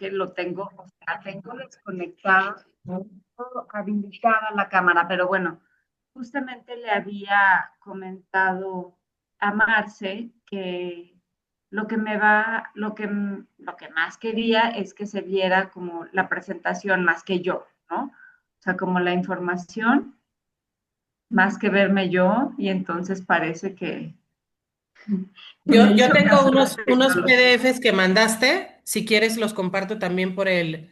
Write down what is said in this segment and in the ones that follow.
que lo tengo, o sea, tengo desconectado, habilitada la cámara, pero bueno, justamente le había comentado a Marce que lo que más quería es que se viera como la presentación más que yo, ¿no? O sea, como la información más que verme yo, y entonces parece que me Yo hizo tengo caso la unos tecnología. PDFs que mandaste. Si quieres, los comparto también por el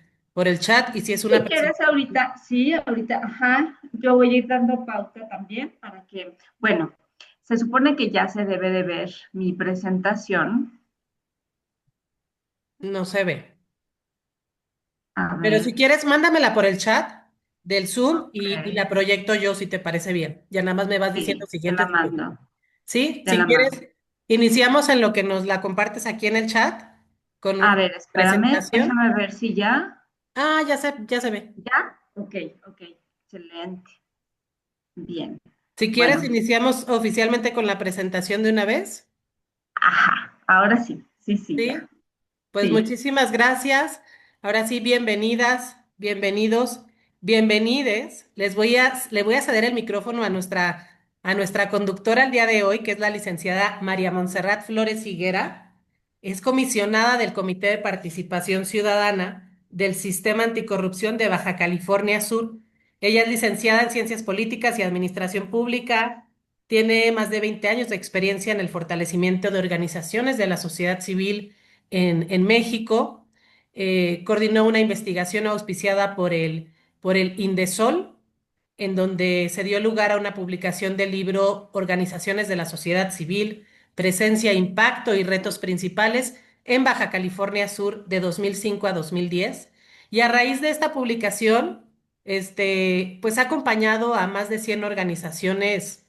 chat. Y si es una Si quieres presentación. ahorita, sí, ahorita, ajá, yo voy a ir dando pauta también para que, bueno, se supone que ya se debe de ver mi presentación. No se ve. A Pero ver, si quieres, mándamela por el chat del Zoom ok, y la proyecto yo si te parece bien. Ya nada más me vas diciendo sí, te siguiente, la siguiente. mando, ¿Sí? te Si la mando. quieres, iniciamos en lo que nos la compartes aquí en el chat A con ver, espérame, presentación. déjame ver si ya, Ah, ya se ve. ya, ok, ok, excelente, bien. Si quieres, Bueno, iniciamos oficialmente con la presentación de una vez. ajá, ahora sí, sí, sí, ya, ¿Sí? Pues sí. muchísimas gracias. Ahora sí, bienvenidas, bienvenidos, bienvenides. Le voy a ceder el micrófono a nuestra conductora el día de hoy, que es la licenciada María Montserrat Flores Higuera. Es comisionada del Comité de Participación Ciudadana del Sistema Anticorrupción de Baja California Sur. Ella es licenciada en Ciencias Políticas y Administración Pública. Tiene más de 20 años de experiencia en el fortalecimiento de organizaciones de la sociedad civil en México. Coordinó una investigación auspiciada por el Indesol, en donde se dio lugar a una publicación del libro Organizaciones de la Sociedad Civil, Presencia, Impacto y Retos Principales en Baja California Sur de 2005 a 2010. Y a raíz de esta publicación, pues ha acompañado a más de 100 organizaciones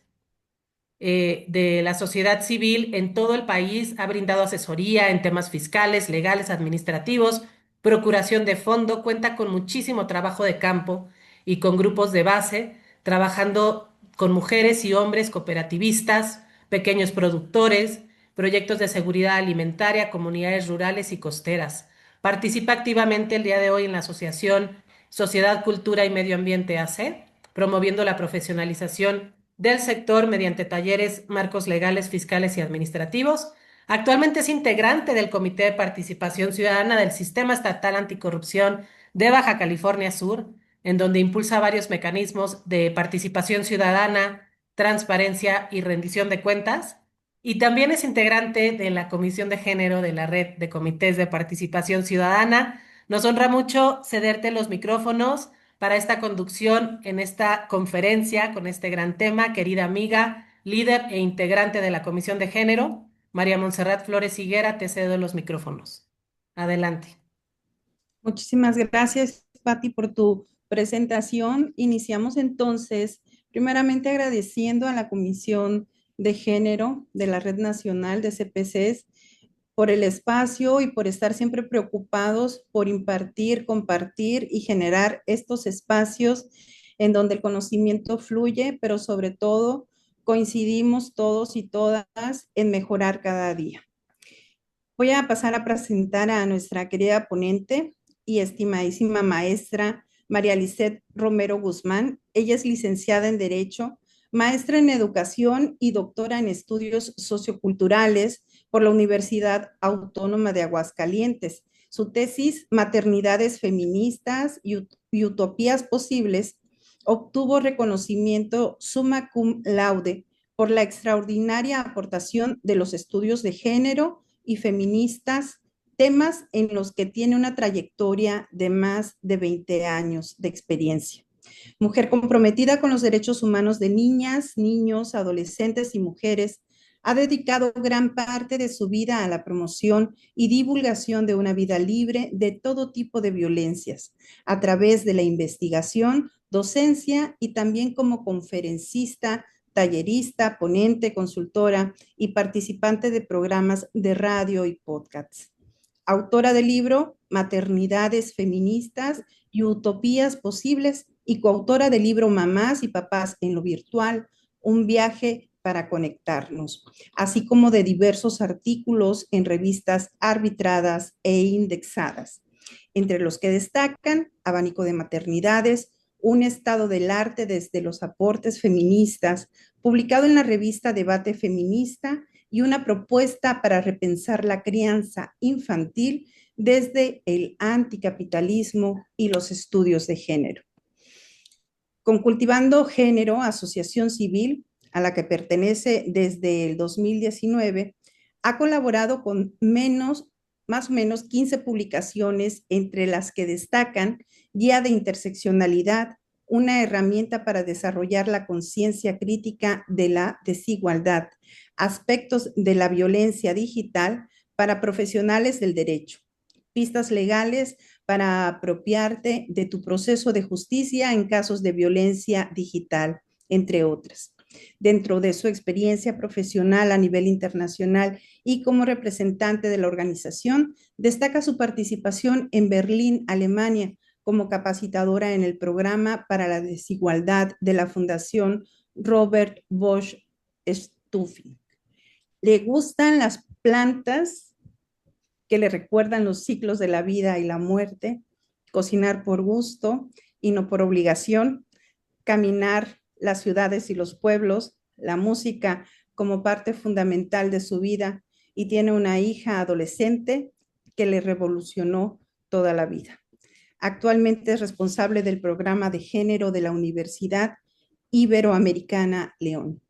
de la sociedad civil en todo el país, ha brindado asesoría en temas fiscales, legales, administrativos, procuración de fondo, cuenta con muchísimo trabajo de campo y con grupos de base, trabajando con mujeres y hombres cooperativistas, pequeños productores, proyectos de seguridad alimentaria, comunidades rurales y costeras. Participa activamente el día de hoy en la asociación Sociedad, Cultura y Medio Ambiente AC, promoviendo la profesionalización del sector mediante talleres, marcos legales, fiscales y administrativos. Actualmente es integrante del Comité de Participación Ciudadana del Sistema Estatal Anticorrupción de Baja California Sur, en donde impulsa varios mecanismos de participación ciudadana, transparencia y rendición de cuentas. Y también es integrante de la Comisión de Género de la Red de Comités de Participación Ciudadana. Nos honra mucho cederte los micrófonos para esta conducción en esta conferencia con este gran tema, querida amiga, líder e integrante de la Comisión de Género, María Montserrat Flores Higuera, te cedo los micrófonos. Adelante. Muchísimas gracias, Patti, por tu presentación. Iniciamos entonces, primeramente agradeciendo a la Comisión de Género de la Red Nacional de CPCs por el espacio y por estar siempre preocupados por impartir, compartir y generar estos espacios en donde el conocimiento fluye, pero sobre todo coincidimos todos y todas en mejorar cada día. Voy a pasar a presentar a nuestra querida ponente y estimadísima maestra María Lisset Romero Guzmán. Ella es licenciada en Derecho, maestra en Educación y doctora en Estudios Socioculturales por la Universidad Autónoma de Aguascalientes. Su tesis, Maternidades Feministas y Utopías Posibles, obtuvo reconocimiento summa cum laude por la extraordinaria aportación de los estudios de género y feministas, temas en los que tiene una trayectoria de más de 20 años de experiencia. Mujer comprometida con los derechos humanos de niñas, niños, adolescentes y mujeres, ha dedicado gran parte de su vida a la promoción y divulgación de una vida libre de todo tipo de violencias, a través de la investigación, docencia y también como conferencista, tallerista, ponente, consultora y participante de programas de radio y podcasts. Autora del libro Maternidades Feministas y Utopías Posibles y coautora del libro Mamás y Papás en lo Virtual, un viaje para conectarnos, así como de diversos artículos en revistas arbitradas e indexadas. entre los que destacan abanico de maternidades, un estado del arte desde los aportes feministas, publicado en la revista Debate Feminista, y una propuesta para repensar la crianza infantil desde el anticapitalismo y los estudios de género. Con Cultivando Género, asociación civil a la que pertenece desde el 2019, ha colaborado con más o menos 15 publicaciones, entre las que destacan Guía de Interseccionalidad, una herramienta para desarrollar la conciencia crítica de la desigualdad, aspectos de la violencia digital para profesionales del derecho, pistas legales para apropiarte de tu proceso de justicia en casos de violencia digital, entre otras. Dentro de su experiencia profesional a nivel internacional y como representante de la organización, destaca su participación en Berlín, Alemania, como capacitadora en el programa para la desigualdad de la Fundación Robert Bosch Stuffing. Le gustan las plantas que le recuerdan los ciclos de la vida y la muerte, cocinar por gusto y no por obligación, caminar las ciudades y los pueblos, la música como parte fundamental de su vida, y tiene una hija adolescente que le revolucionó toda la vida. Actualmente es responsable del programa de género de la Universidad Iberoamericana León.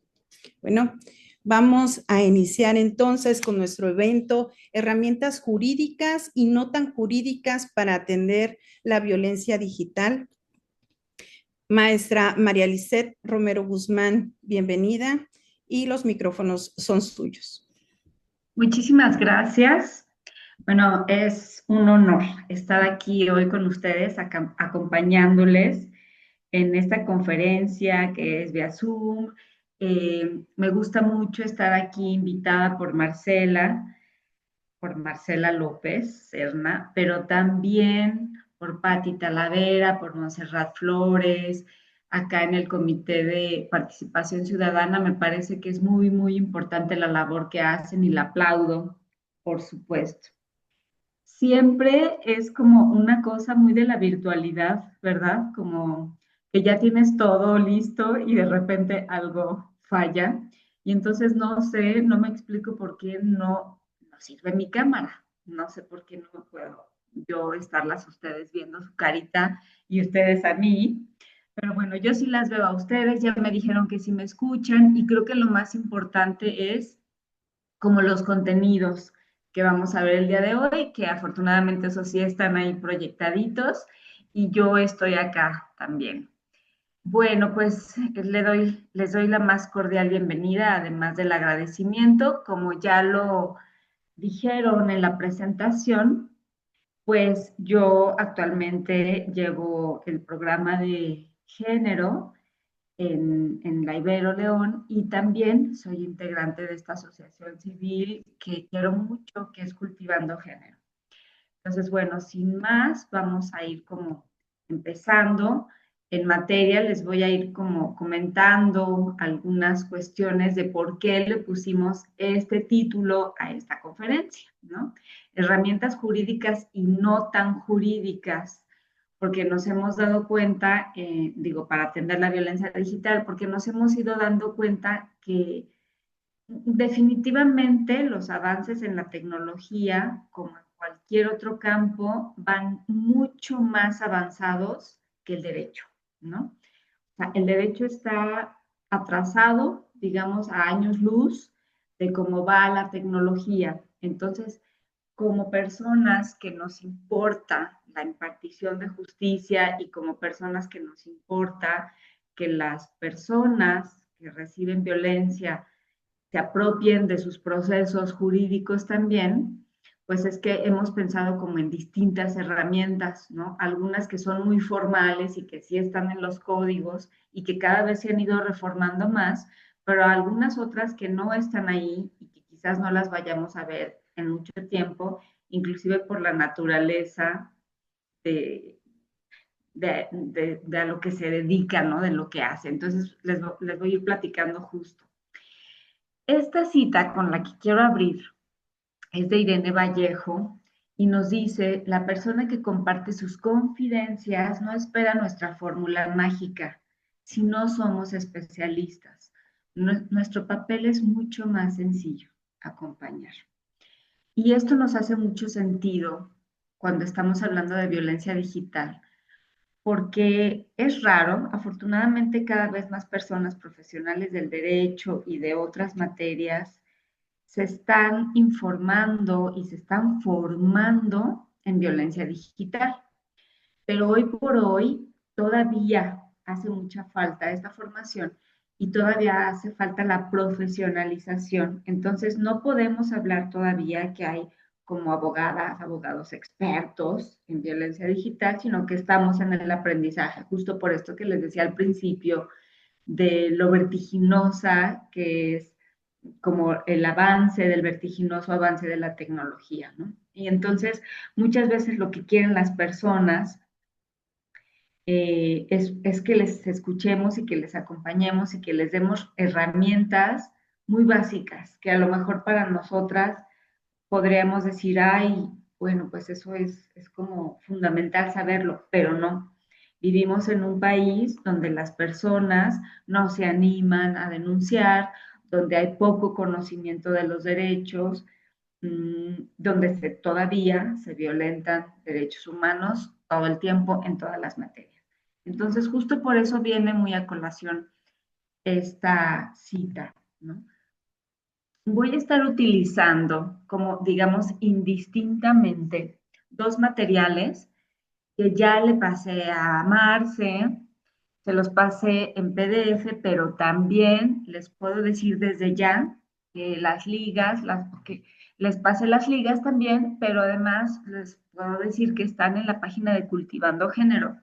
Bueno, vamos a iniciar entonces con nuestro evento Herramientas jurídicas y no tan jurídicas para atender la violencia digital. Maestra María Lisset Romero Guzmán, bienvenida, y los micrófonos son suyos. Muchísimas gracias. Bueno, es un honor estar aquí hoy con ustedes, acompañándoles en esta conferencia que es vía Zoom. Me gusta mucho estar aquí invitada por Marcela López Serna, pero también por Patti Talavera, por Montserrat Flores, acá en el Comité de Participación Ciudadana. Me parece que es muy, muy importante la labor que hacen y la aplaudo, por supuesto. Siempre es como una cosa muy de la virtualidad, ¿verdad? Como que ya tienes todo listo y de repente algo falla. Y entonces no sé, no me explico por qué no sirve mi cámara. No sé por qué no puedo yo estarlas ustedes viendo su carita y ustedes a mí. Pero bueno, yo sí las veo a ustedes, ya me dijeron que sí me escuchan, y creo que lo más importante es como los contenidos que vamos a ver el día de hoy, que afortunadamente esos sí están ahí proyectaditos, y yo estoy acá también. Bueno, pues les doy la más cordial bienvenida, además del agradecimiento. Como ya lo dijeron en la presentación, pues yo actualmente llevo el programa de género en la Ibero León, y también soy integrante de esta asociación civil que quiero mucho, que es Cultivando Género. Entonces, bueno, sin más, vamos a ir como empezando en materia. Les voy a ir como comentando algunas cuestiones de por qué le pusimos este título a esta conferencia, ¿no? Herramientas jurídicas y no tan jurídicas, porque nos hemos dado cuenta, para atender la violencia digital, porque nos hemos ido dando cuenta que definitivamente los avances en la tecnología, como en cualquier otro campo, van mucho más avanzados que el derecho, ¿no? O sea, el derecho está atrasado, digamos, a años luz de cómo va la tecnología. Entonces, como personas que nos importa la impartición de justicia, y como personas que nos importa que las personas que reciben violencia se apropien de sus procesos jurídicos también, pues es que hemos pensado como en distintas herramientas, ¿no? Algunas que son muy formales y que sí están en los códigos y que cada vez se han ido reformando más, pero algunas otras que no están ahí y que quizás no las vayamos a ver en mucho tiempo, inclusive por la naturaleza de, a lo que se dedica, ¿no? De lo que hace. Entonces, les voy a ir platicando justo. Esta cita con la que quiero abrir es de Irene Vallejo, y nos dice, la persona que comparte sus confidencias no espera nuestra fórmula mágica, si no somos especialistas. Nuestro papel es mucho más sencillo, acompañar. Y esto nos hace mucho sentido cuando estamos hablando de violencia digital, porque es raro, afortunadamente cada vez más personas profesionales del derecho y de otras materias se están informando y se están formando en violencia digital. Pero hoy por hoy todavía hace mucha falta esta formación y todavía hace falta la profesionalización. Entonces no podemos hablar todavía que hay como abogadas, abogados expertos en violencia digital, sino que estamos en el aprendizaje, justo por esto que les decía al principio, de lo vertiginosa que es como el avance, del vertiginoso avance de la tecnología, ¿no? Y entonces muchas veces lo que quieren las personas es que les escuchemos y que les acompañemos y que les demos herramientas muy básicas, que a lo mejor para nosotras podríamos decir, ay, bueno, pues eso es como fundamental saberlo, pero no. Vivimos en un país donde las personas no se animan a denunciar, donde hay poco conocimiento de los derechos, donde todavía se violentan derechos humanos todo el tiempo en todas las materias. Entonces, justo por eso viene muy a colación esta cita, ¿no? Voy a estar utilizando, como digamos, indistintamente, dos materiales que ya le pasé a Marce, se los pasé en PDF, pero también les puedo decir desde ya que las ligas, que les pasé las ligas también, pero además les puedo decir que están en la página de Cultivando Género.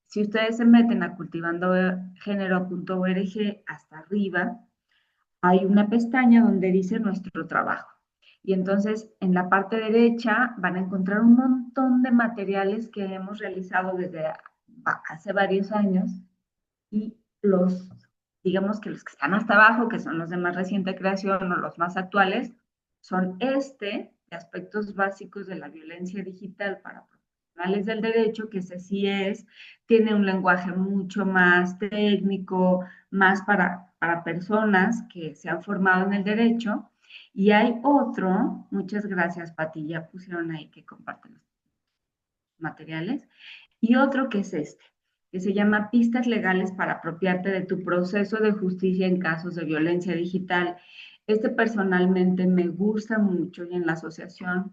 Si ustedes se meten a cultivandogénero.org hasta arriba, hay una pestaña donde dice nuestro trabajo. Y entonces en la parte derecha van a encontrar un montón de materiales que hemos realizado desde hace varios años y los, digamos que los que están hasta abajo, que son los de más reciente creación o los más actuales, son de aspectos básicos de la violencia digital para profesionales del derecho, que ese sí tiene un lenguaje mucho más técnico, más para personas que se han formado en el derecho. Y hay otro, muchas gracias, Pati, ya pusieron ahí que comparten los materiales, y otro que es que se llama Pistas Legales para apropiarte de tu proceso de justicia en casos de violencia digital. Este personalmente me gusta mucho y en la asociación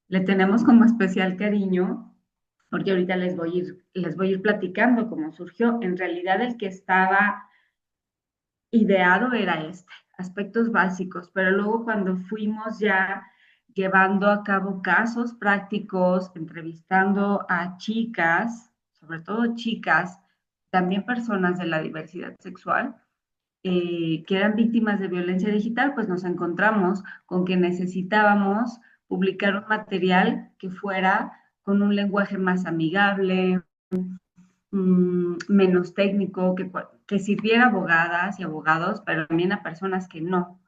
le tenemos como especial cariño, porque ahorita les voy a ir platicando cómo surgió. En realidad el que estaba ideado era aspectos básicos, pero luego cuando fuimos ya llevando a cabo casos prácticos, entrevistando a chicas, sobre todo chicas, también personas de la diversidad sexual, que eran víctimas de violencia digital, pues nos encontramos con que necesitábamos publicar un material que fuera con un lenguaje más amigable, menos técnico, que sirviera a abogadas y abogados, pero también a personas que no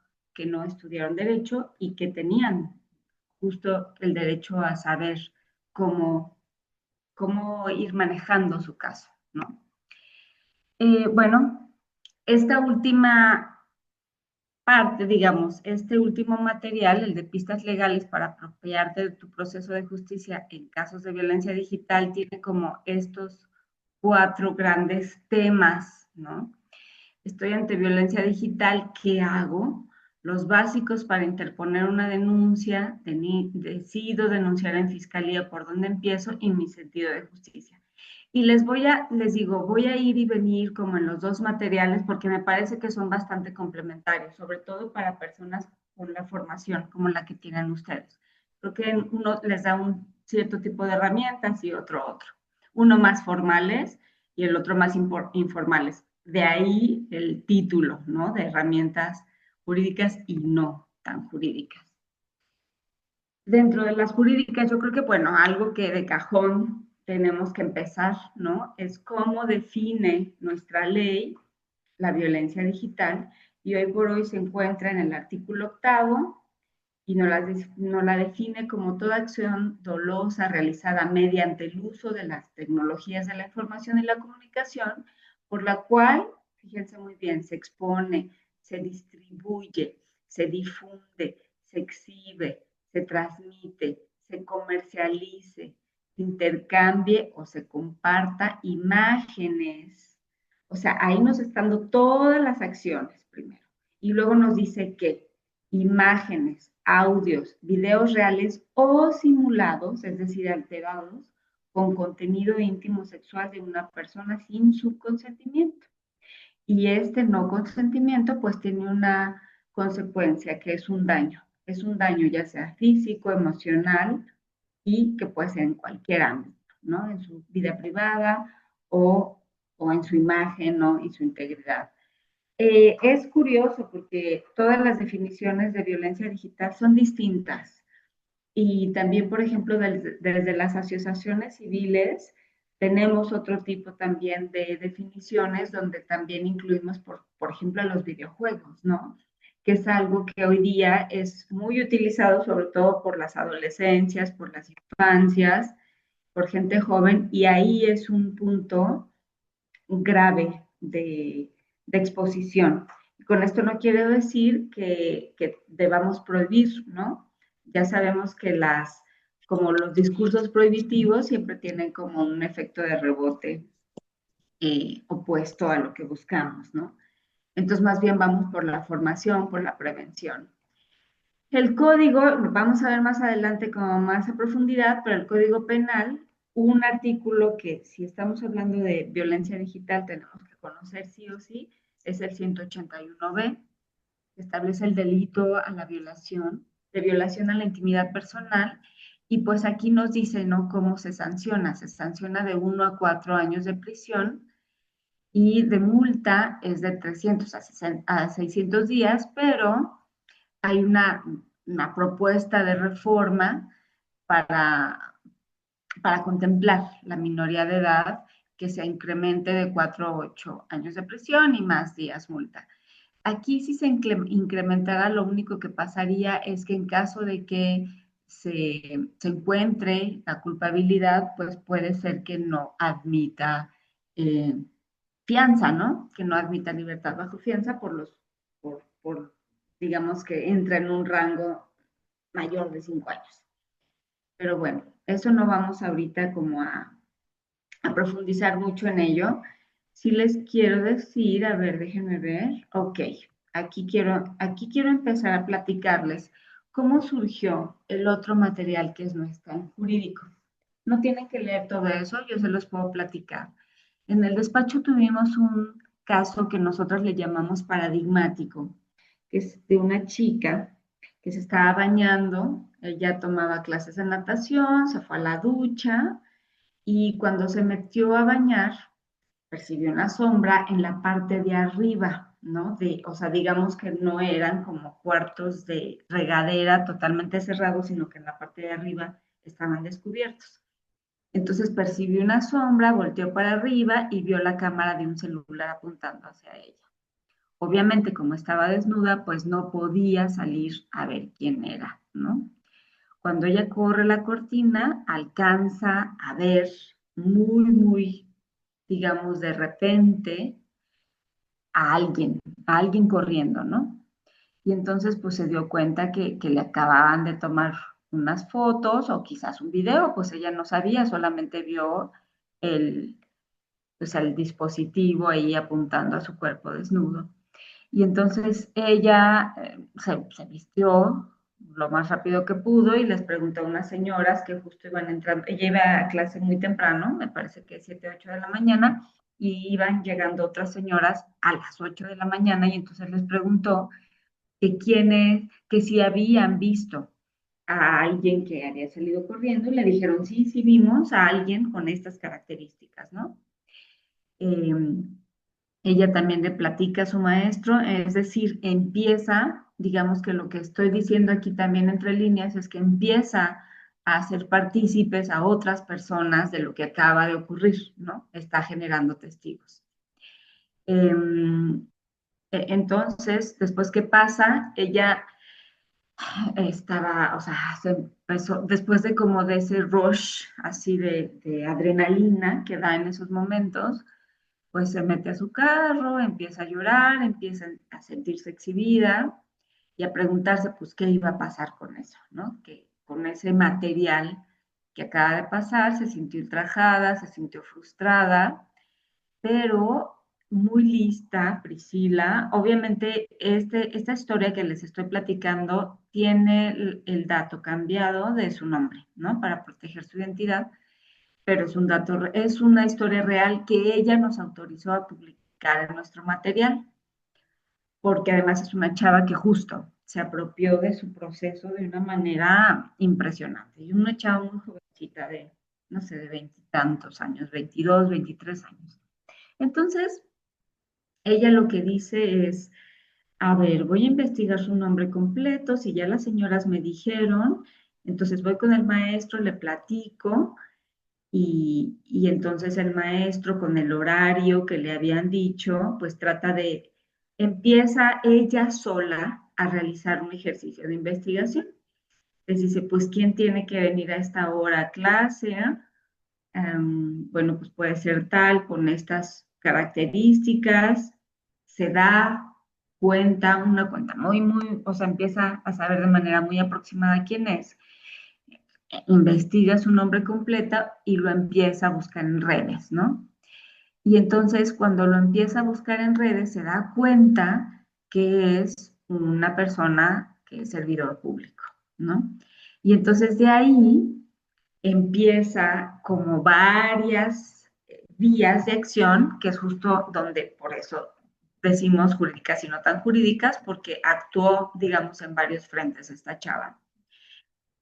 estudiaron derecho y que tenían justo el derecho a saber cómo, cómo ir manejando su caso, ¿no? Bueno, esta última parte, digamos, este último material, el de pistas legales para apropiarte de tu proceso de justicia en casos de violencia digital, tiene como estos cuatro grandes temas, ¿no? Estoy ante violencia digital, ¿qué hago? Los básicos para interponer una denuncia, decido denunciar en fiscalía, por dónde empiezo y mi sentido de justicia. Y les digo, voy a ir y venir como en los dos materiales porque me parece que son bastante complementarios, sobre todo para personas con la formación como la que tienen ustedes. Creo que uno les da un cierto tipo de herramientas y otro. Uno más formales y el otro más informales. De ahí el título, ¿no? De herramientas jurídicas y no tan jurídicas. Dentro de las jurídicas, yo creo que, bueno, algo que de cajón tenemos que empezar, ¿no? Es cómo define nuestra ley la violencia digital y hoy por hoy se encuentra en el artículo 8 y nos la define como toda acción dolosa realizada mediante el uso de las tecnologías de la información y la comunicación, por la cual, fíjense muy bien, se expone, se distribuye, se difunde, se exhibe, se transmite, se comercialice, se intercambie o se comparta imágenes. O sea, ahí nos están dando todas las acciones primero. Y luego nos dice que imágenes, audios, videos reales o simulados, es decir, alterados, con contenido íntimo sexual de una persona sin su consentimiento. Y este no consentimiento pues tiene una consecuencia que es un daño ya sea físico, emocional y que puede ser en cualquier ámbito, ¿no? En su vida privada o en su imagen, ¿no? Y su integridad. Es curioso porque todas las definiciones de violencia digital son distintas y también, por ejemplo, desde las asociaciones civiles tenemos otro tipo también de definiciones donde también incluimos, por ejemplo, los videojuegos, ¿no? Que es algo que hoy día es muy utilizado sobre todo por las adolescencias, por las infancias, por gente joven y ahí es un punto grave de exposición. Con esto no quiero decir que debamos prohibir, ¿no? Ya sabemos que como los discursos prohibitivos siempre tienen como un efecto de rebote opuesto a lo que buscamos, ¿no? Entonces, más bien vamos por la formación, por la prevención. El código, vamos a ver más adelante como más a profundidad, pero el código penal, un artículo que si estamos hablando de violencia digital tenemos que conocer sí o sí, es el 181B, que establece el delito a la violación, de violación a la intimidad personal, y pues aquí nos dice, ¿no?, cómo se sanciona de 1 a 4 años de prisión, y de multa es de 300 a 600 días, pero hay una propuesta de reforma para, para contemplar la minoría de edad que se incremente de 4 a 8 años de prisión y más días multa. Aquí si se incrementara, lo único que pasaría es que en caso de que se encuentre la culpabilidad, pues puede ser que no admita eh, fianza, ¿no? Que no admita libertad bajo fianza por digamos que entra en un rango mayor de 5 años. Pero bueno, eso no vamos ahorita como a profundizar mucho en ello. Sí les quiero decir, a ver, déjenme ver, ok, aquí quiero empezar a platicarles cómo surgió el otro material que es nuestro jurídico. No tienen que leer todo eso, yo se los puedo platicar. En el despacho tuvimos un caso que nosotros le llamamos paradigmático, que es de una chica que se estaba bañando, ella tomaba clases de natación, se fue a la ducha y cuando se metió a bañar, percibió una sombra en la parte de arriba, ¿no? O sea, digamos que no eran como cuartos de regadera totalmente cerrados, sino que en la parte de arriba estaban descubiertos. Entonces percibió una sombra, volteó para arriba y vio la cámara de un celular apuntando hacia ella. Obviamente, como estaba desnuda, pues no podía salir a ver quién era, ¿no? Cuando ella corre la cortina, alcanza a ver muy, digamos, de repente a alguien corriendo, ¿no? Y entonces pues se dio cuenta que le acababan de tomar unas fotos o quizás un video, pues ella no sabía, solamente vio el, pues, el dispositivo ahí apuntando a su cuerpo desnudo. Y entonces ella se vistió lo más rápido que pudo y les preguntó a unas señoras que justo iban entrando, ella iba a clase muy temprano, me parece que 7, 8 de la mañana, y iban llegando otras señoras a las 8 de la mañana y entonces les preguntó que si habían visto a alguien que había salido corriendo y le dijeron, sí, sí vimos a alguien con estas características, ¿no? Eh, ella también le platica a su maestro, es decir, empieza, digamos que lo que estoy diciendo aquí también entre líneas es que empieza a hacer partícipes a otras personas de lo que acaba de ocurrir, ¿no? Está generando testigos. Entonces, después, ¿qué pasa? Ella estaba, o sea, se empezó, después de como de ese rush así de adrenalina que da en esos momentos, pues se mete a su carro, empieza a llorar, empieza a sentirse exhibida y a preguntarse, pues, qué iba a pasar con eso, ¿no? Que con ese material que acaba de pasar, se sintió ultrajada, se sintió frustrada, pero muy lista, Priscila. Obviamente, esta historia que les estoy platicando tiene el dato cambiado de su nombre, ¿no? Para proteger su identidad, pero es un dato, es una historia real que ella nos autorizó a publicar en nuestro material, porque además es una chava que justo se apropió de su proceso de una manera impresionante. Y una chava muy jovencita de, no sé, de veintitantos años, 22, 23 años. Entonces, ella lo que dice es, a ver, voy a investigar su nombre completo, si ya las señoras me dijeron, entonces voy con el maestro, le platico y entonces el maestro con el horario que le habían dicho, pues empieza ella sola a realizar un ejercicio de investigación. Les dice, pues, ¿quién tiene que venir a esta hora a clase? Bueno, pues puede ser tal, con estas características, se da cuenta, una cuenta muy, o sea, empieza a saber de manera muy aproximada quién es, investiga su nombre completo y lo empieza a buscar en redes, ¿no? Y entonces cuando lo empieza a buscar en redes se da cuenta que es una persona que es servidor público, ¿no? Y entonces de ahí empieza como varias vías de acción, que es justo donde por eso decimos jurídicas y no tan jurídicas, porque actuó, digamos, en varios frentes esta chava.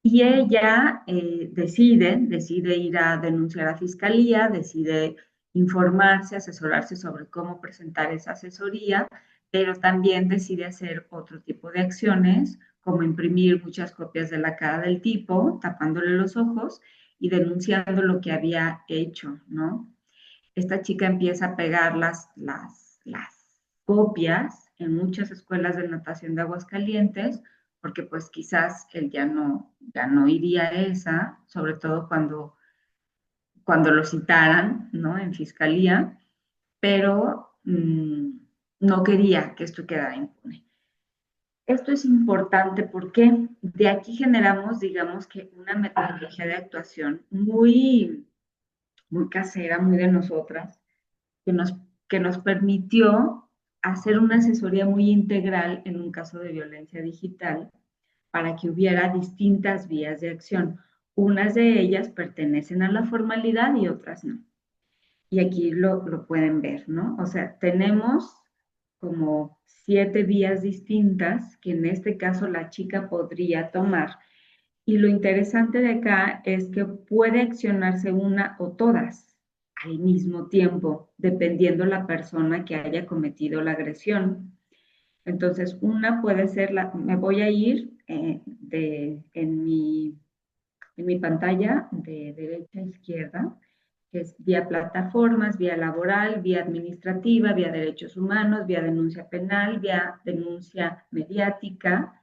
Y ella decide ir a denunciar a fiscalía, decide informarse, asesorarse sobre cómo presentar esa asesoría, pero también decide hacer otro tipo de acciones, como imprimir muchas copias de la cara del tipo, tapándole los ojos y denunciando lo que había hecho, ¿no? Esta chica empieza a pegar las copias en muchas escuelas de natación de Aguascalientes, porque pues quizás él ya no iría a esa, sobre todo cuando lo citaran, ¿no? En fiscalía, pero no quería que esto quedara impune. Esto es importante porque de aquí generamos, digamos que una metodología de actuación muy casera, muy de nosotras, que nos, que nos permitió hacer una asesoría muy integral en un caso de violencia digital para que hubiera distintas vías de acción. Unas de ellas pertenecen a la formalidad y otras no. Y aquí lo pueden ver, ¿no? O sea, tenemos como 7 vías distintas que en este caso la chica podría tomar. Y lo interesante de acá es que puede accionarse una o todas al mismo tiempo, dependiendo la persona que haya cometido la agresión. Entonces, una puede ser, me voy a ir en mi pantalla de derecha a izquierda, que es vía plataformas, vía laboral, vía administrativa, vía derechos humanos, vía denuncia penal, vía denuncia mediática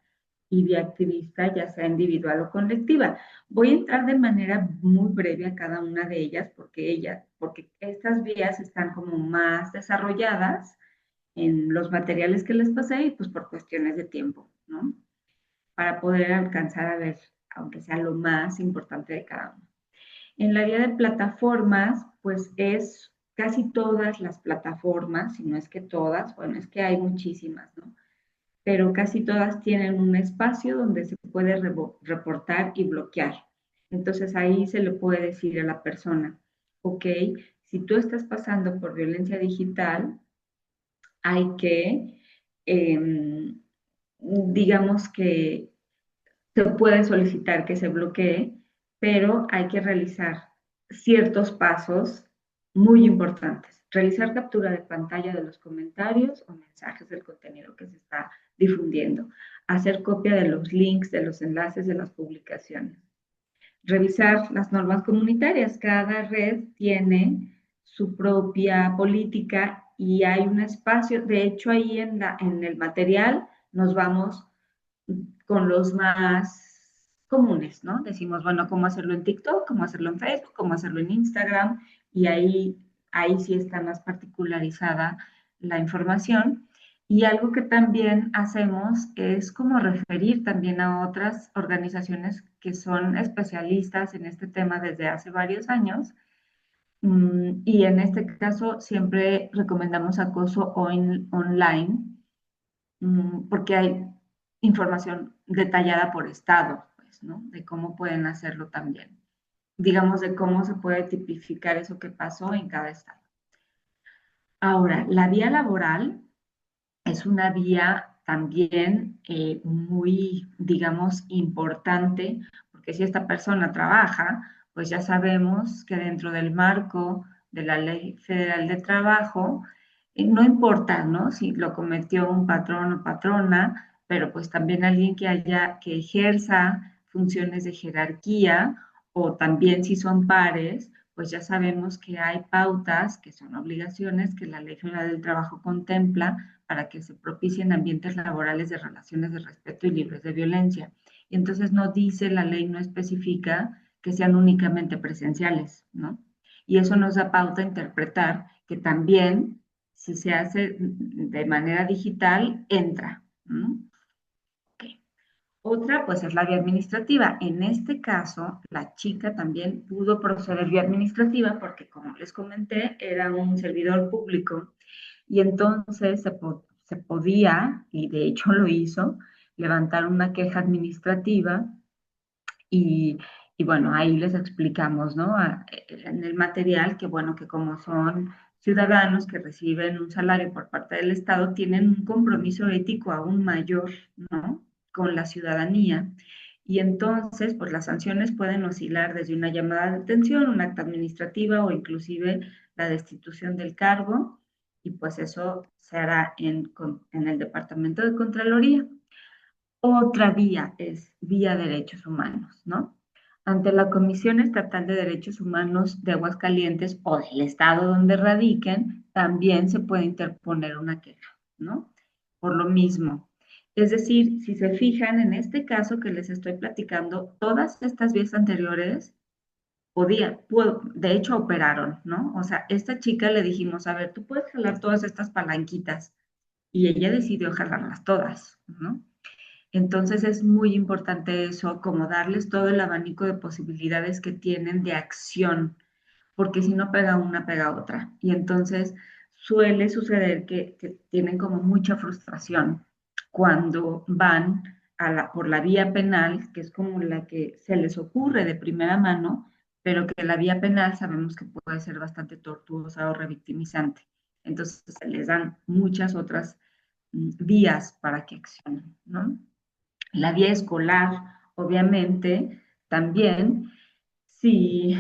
y vía activista, ya sea individual o colectiva. Voy a entrar de manera muy breve a cada una de ellas porque estas vías están como más desarrolladas en los materiales que les pasé y pues por cuestiones de tiempo, ¿no? Para poder alcanzar a ver, aunque sea lo más importante de cada uno. En la vía de plataformas, pues es casi todas las plataformas, si no es que todas, bueno, es que hay muchísimas, ¿no? Pero casi todas tienen un espacio donde se puede reportar y bloquear. Entonces ahí se le puede decir a la persona, ok, si tú estás pasando por violencia digital, hay que, eh, digamos que se puede solicitar que se bloquee, pero hay que realizar ciertos pasos muy importantes. Realizar captura de pantalla de los comentarios o mensajes del contenido que se está difundiendo. Hacer copia de los links, de los enlaces de las publicaciones. Revisar las normas comunitarias. Cada red tiene su propia política y hay un espacio. De hecho, ahí en el material nos vamos con los más comunes, ¿no? Decimos, bueno, cómo hacerlo en TikTok, cómo hacerlo en Facebook, cómo hacerlo en Instagram, y ahí sí está más particularizada la información. Y algo que también hacemos es como referir también a otras organizaciones que son especialistas en este tema desde hace varios años. Y en este caso siempre recomendamos acoso online, porque hay información detallada por estado, pues, ¿no? De cómo pueden hacerlo también. Digamos, de cómo se puede tipificar eso que pasó en cada estado. Ahora, la vía laboral es una vía también muy, digamos, importante, porque si esta persona trabaja, pues ya sabemos que dentro del marco de la Ley Federal de Trabajo, no importa, ¿no? Si lo cometió un patrón o patrona, pero pues también alguien que ejerza funciones de jerarquía, o también si son pares, pues ya sabemos que hay pautas, que son obligaciones que la Ley Federal del Trabajo contempla para que se propicien ambientes laborales de relaciones de respeto y libres de violencia. Y entonces no dice, la ley no especifica que sean únicamente presenciales, ¿no? Y eso nos da pauta a interpretar que también, si se hace de manera digital, entra, ¿no? Okay. Otra, pues, es la vía administrativa. En este caso, la chica también pudo proceder vía administrativa porque, como les comenté, era un servidor público y entonces se podía, y de hecho lo hizo, levantar una queja administrativa y, y bueno, ahí les explicamos, ¿no? En el material que, bueno, que como son ciudadanos que reciben un salario por parte del Estado, tienen un compromiso ético aún mayor, ¿no? Con la ciudadanía. Y entonces, pues las sanciones pueden oscilar desde una llamada de atención, un acta administrativa o inclusive la destitución del cargo. Y pues eso se hará en el Departamento de Contraloría. Otra vía es vía derechos humanos, ¿no? Ante la Comisión Estatal de Derechos Humanos de Aguascalientes o del estado donde radiquen, también se puede interponer una queja, ¿no? Por lo mismo. Es decir, si se fijan en este caso que les estoy platicando, todas estas vías anteriores de hecho operaron, ¿no? O sea, esta chica le dijimos, a ver, tú puedes jalar todas estas palanquitas y ella decidió jalarlas todas, ¿no? Entonces es muy importante eso, como darles todo el abanico de posibilidades que tienen de acción, porque si no pega una, pega otra. Y entonces suele suceder que tienen como mucha frustración cuando van por la vía penal, que es como la que se les ocurre de primera mano, pero que la vía penal sabemos que puede ser bastante tortuosa o revictimizante. Entonces se les dan muchas otras vías para que accionen, ¿no? La vía escolar, obviamente, también, si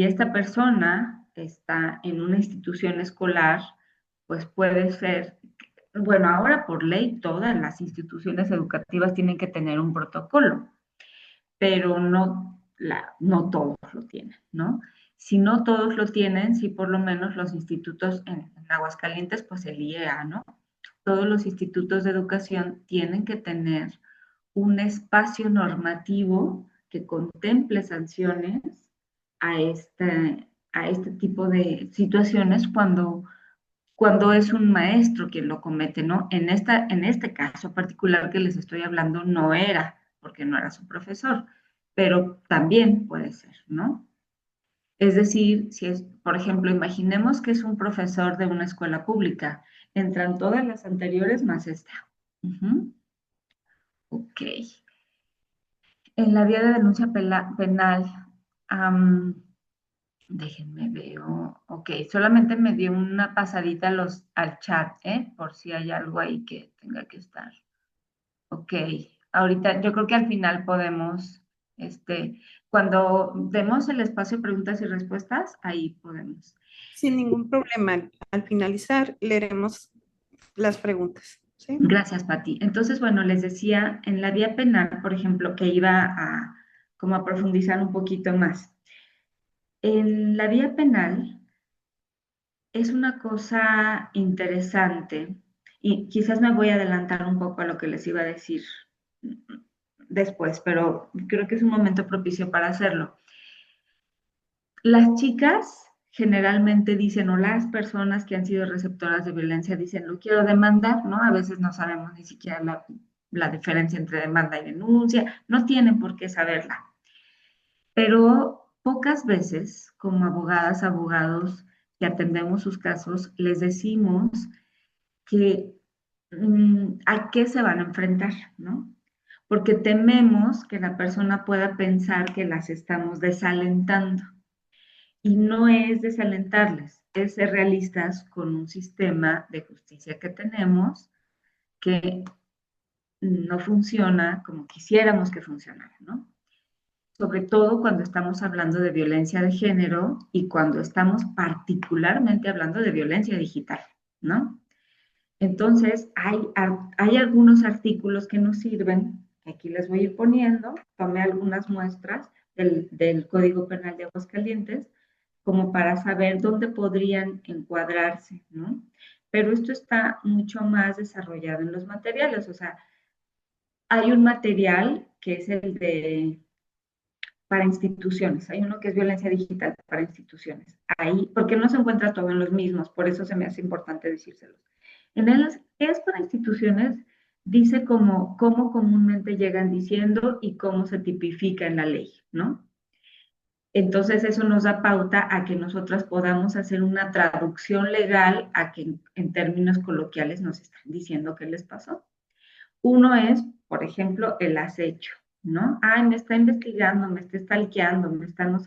esta persona está en una institución escolar, pues puede ser, bueno, ahora por ley todas las instituciones educativas tienen que tener un protocolo, pero no todos lo tienen, ¿no? Si no todos lo tienen, si por lo menos los institutos en Aguascalientes, pues el IEA, ¿no? Todos los institutos de educación tienen que tener un espacio normativo que contemple sanciones a este tipo de situaciones cuando es un maestro quien lo comete, ¿no? En este caso particular que les estoy hablando no era, porque no era su profesor, pero también puede ser, ¿no? Es decir, si es, por ejemplo, imaginemos que es un profesor de una escuela pública, entran todas las anteriores más esta. Ok. En la vía de denuncia penal, déjenme veo. Ok, solamente me dio una pasadita al chat, ¿eh? Por si hay algo ahí que tenga que estar. Ok, ahorita yo creo que al final podemos, cuando demos el espacio de preguntas y respuestas, ahí podemos. Sin ningún problema. Al finalizar, leeremos las preguntas. ¿Sí? Gracias, Pati. Entonces, bueno, les decía, en la vía penal, por ejemplo, que iba como a profundizar un poquito más. En la vía penal es una cosa interesante y quizás me voy a adelantar un poco a lo que les iba a decir después, pero creo que es un momento propicio para hacerlo. Las chicas generalmente dicen, o las personas que han sido receptoras de violencia dicen, lo quiero demandar, ¿no? A veces no sabemos ni siquiera la diferencia entre demanda y denuncia, no tienen por qué saberla. Pero pocas veces, como abogadas, abogados que atendemos sus casos, les decimos que a qué se van a enfrentar, ¿no? Porque tememos que la persona pueda pensar que las estamos desalentando. Y no es desalentarles, es ser realistas con un sistema de justicia que tenemos que no funciona como quisiéramos que funcionara, ¿no? Sobre todo cuando estamos hablando de violencia de género y cuando estamos particularmente hablando de violencia digital, ¿no? Entonces, hay algunos artículos que nos sirven, que aquí les voy a ir poniendo, tomé algunas muestras del Código Penal de Aguascalientes, como para saber dónde podrían encuadrarse, ¿no? Pero esto está mucho más desarrollado en los materiales, o sea, hay un material que es el de para instituciones, hay uno que es violencia digital para instituciones, ahí, porque no se encuentra todo en los mismos, por eso se me hace importante decírselos. En el que es para instituciones, dice cómo comúnmente llegan diciendo y cómo se tipifica en la ley, ¿no? Entonces eso nos da pauta a que nosotras podamos hacer una traducción legal a que en términos coloquiales nos están diciendo qué les pasó. Uno es, por ejemplo, el acecho, ¿no? Ay, me está investigando, me está stalkeando, me está, no,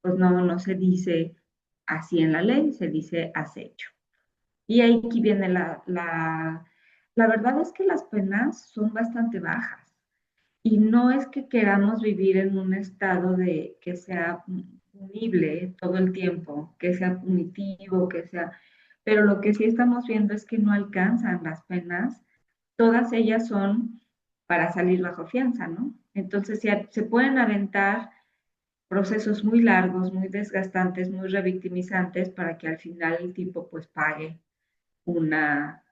pues no se dice así en la ley, se dice acecho. Y ahí aquí viene la verdad es que las penas son bastante bajas. Y no es que queramos vivir en un estado de que sea punible todo el tiempo, que sea punitivo, que sea... Pero lo que sí estamos viendo es que no alcanzan las penas. Todas ellas son para salir bajo fianza, ¿no? Entonces se pueden aventar procesos muy largos, muy desgastantes, muy revictimizantes para que al final el tipo pues pague una,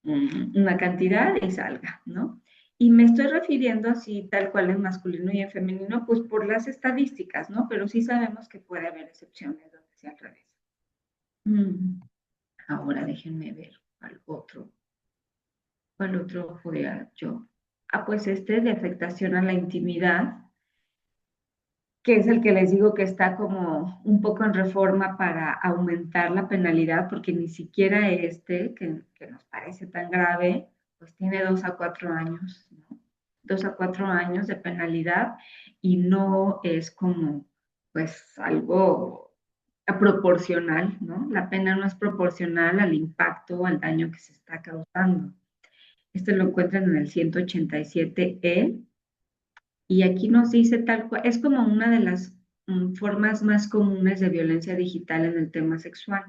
una cantidad y salga, ¿no? Y me estoy refiriendo así tal cual en masculino y en femenino, pues por las estadísticas, ¿no? Pero sí sabemos que puede haber excepciones donde sea al revés. Ahora déjenme ver cuál otro fue yo. Ah, pues este de afectación a la intimidad, que es el que les digo que está como un poco en reforma para aumentar la penalidad, porque ni siquiera este, que nos parece tan grave, pues tiene 2 a 4 años, ¿no? 2 a 4 años de penalidad y no es como, pues, algo proporcional, ¿no? La pena no es proporcional al impacto o al daño que se está causando. Este lo encuentran en el 187E y aquí nos dice tal cual, es como una de las formas más comunes de violencia digital en el tema sexual.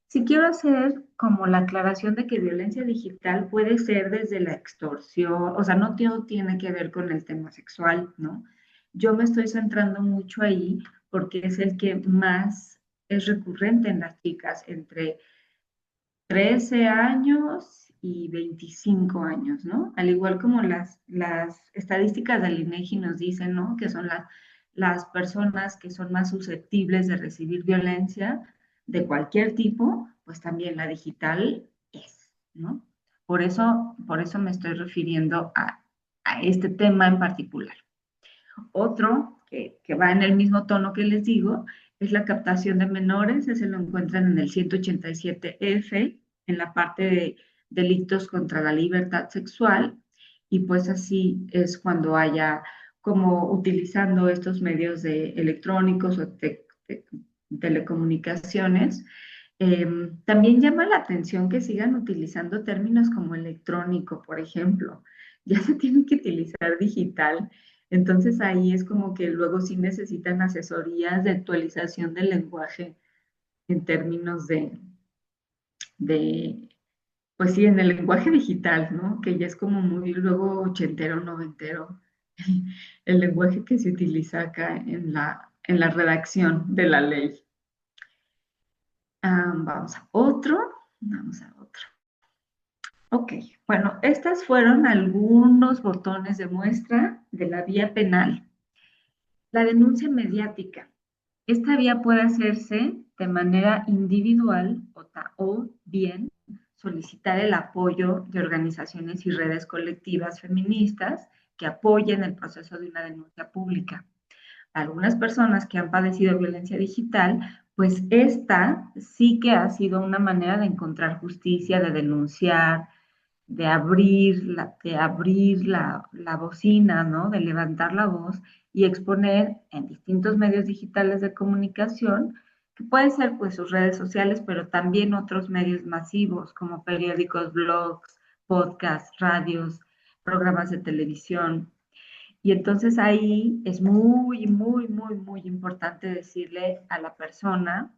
Si quiero hacer como la aclaración de que violencia digital puede ser desde la extorsión, o sea, no todo tiene que ver con el tema sexual, ¿no? Yo me estoy centrando mucho ahí porque es el que más es recurrente en las chicas entre 13 años y 25 años, ¿no? Al igual como las estadísticas del INEGI nos dicen, ¿no? Que son las personas que son más susceptibles de recibir violencia de cualquier tipo, pues también la digital es, ¿no? Por eso me estoy refiriendo a este tema en particular. Otro que va en el mismo tono que les digo es la captación de menores, ese lo encuentran en el 187F, en la parte de delitos contra la libertad sexual, y pues así es cuando haya como utilizando estos medios electrónicos o telecomunicaciones. También llama la atención que sigan utilizando términos como electrónico, por ejemplo. Ya se tiene que utilizar digital. Entonces ahí es como que luego sí necesitan asesorías de actualización del lenguaje en términos de, pues sí, en el lenguaje digital, ¿no? Que ya es como muy luego ochentero, noventero, el lenguaje que se utiliza acá en la redacción de la ley. Vamos a otro. Ok, bueno, estas fueron algunos botones de muestra de la vía penal. La denuncia mediática. Esta vía puede hacerse de manera individual o bien solicitar el apoyo de organizaciones y redes colectivas feministas que apoyen el proceso de una denuncia pública. Algunas personas que han padecido violencia digital, pues esta sí que ha sido una manera de encontrar justicia, de denunciar, de abrir la bocina, ¿no? De levantar la voz y exponer en distintos medios digitales de comunicación, que pueden ser pues sus redes sociales, pero también otros medios masivos como periódicos, blogs, podcasts, radios, programas de televisión. Y entonces ahí es muy, muy, muy, muy importante decirle a la persona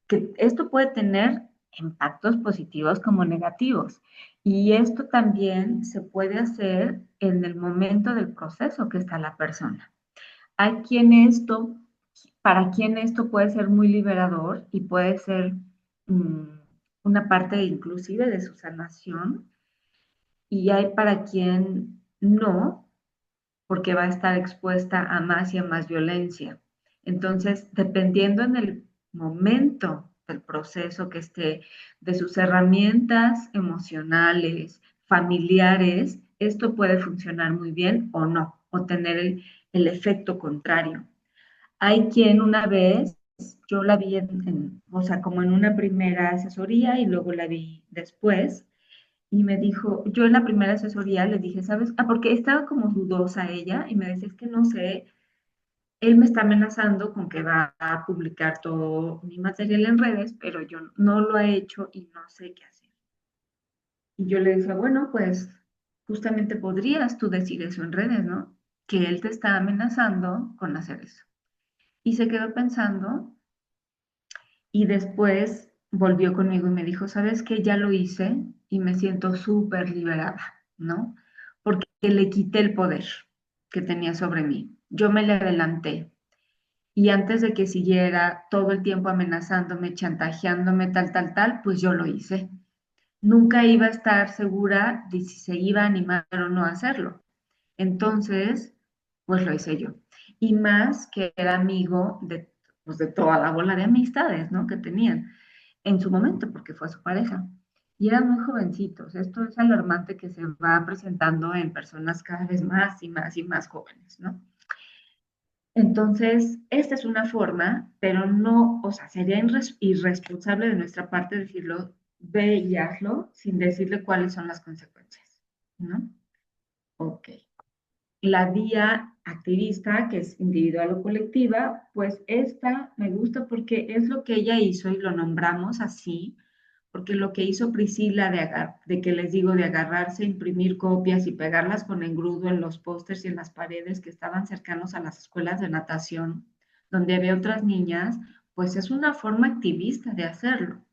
que esto puede tener impactos positivos como negativos. Y esto también se puede hacer en el momento del proceso que está la persona. Hay para quien esto puede ser muy liberador y puede ser una parte inclusive de su sanación, y hay para quien no, porque va a estar expuesta a más y a más violencia. Entonces, dependiendo en el momento del proceso que esté, de sus herramientas emocionales, familiares, esto puede funcionar muy bien o no, o tener el efecto contrario. Hay quien una vez, yo la vi o sea, como en una primera asesoría y luego la vi después, y me dijo, yo en la primera asesoría le dije, ¿sabes? Porque estaba como dudosa ella y me decía, es que no sé, él me está amenazando con que va a publicar todo mi material en redes, pero yo no lo he hecho y no sé qué hacer. Y yo le dije, bueno, pues justamente podrías tú decir eso en redes, ¿no? Que él te está amenazando con hacer eso. Y se quedó pensando y después volvió conmigo y me dijo, ¿sabes qué? Ya lo hice y me siento súper liberada, ¿no? Porque le quité el poder que tenía sobre mí. Yo me le adelanté y antes de que siguiera todo el tiempo amenazándome, chantajeándome, tal, tal, tal, pues yo lo hice. Nunca iba a estar segura de si se iba a animar o no a hacerlo. Entonces, pues lo hice yo. Y más que era amigo pues de toda la bola de amistades, ¿no? Que tenían en su momento, porque fue su pareja. Y eran muy jovencitos. Esto es alarmante que se va presentando en personas cada vez más y más y más jóvenes, ¿no? Entonces, esta es una forma, pero no, o sea, sería irresponsable de nuestra parte decirlo, ve y hazlo, sin decirle cuáles son las consecuencias, ¿no? Ok. La vía activista, que es individual o colectiva, pues esta me gusta porque es lo que ella hizo y lo nombramos así, porque lo que hizo Priscila de que les digo, de agarrarse, imprimir copias y pegarlas con engrudo en los pósters y en las paredes que estaban cercanos a las escuelas de natación, donde había otras niñas, pues es una forma activista de hacerlo.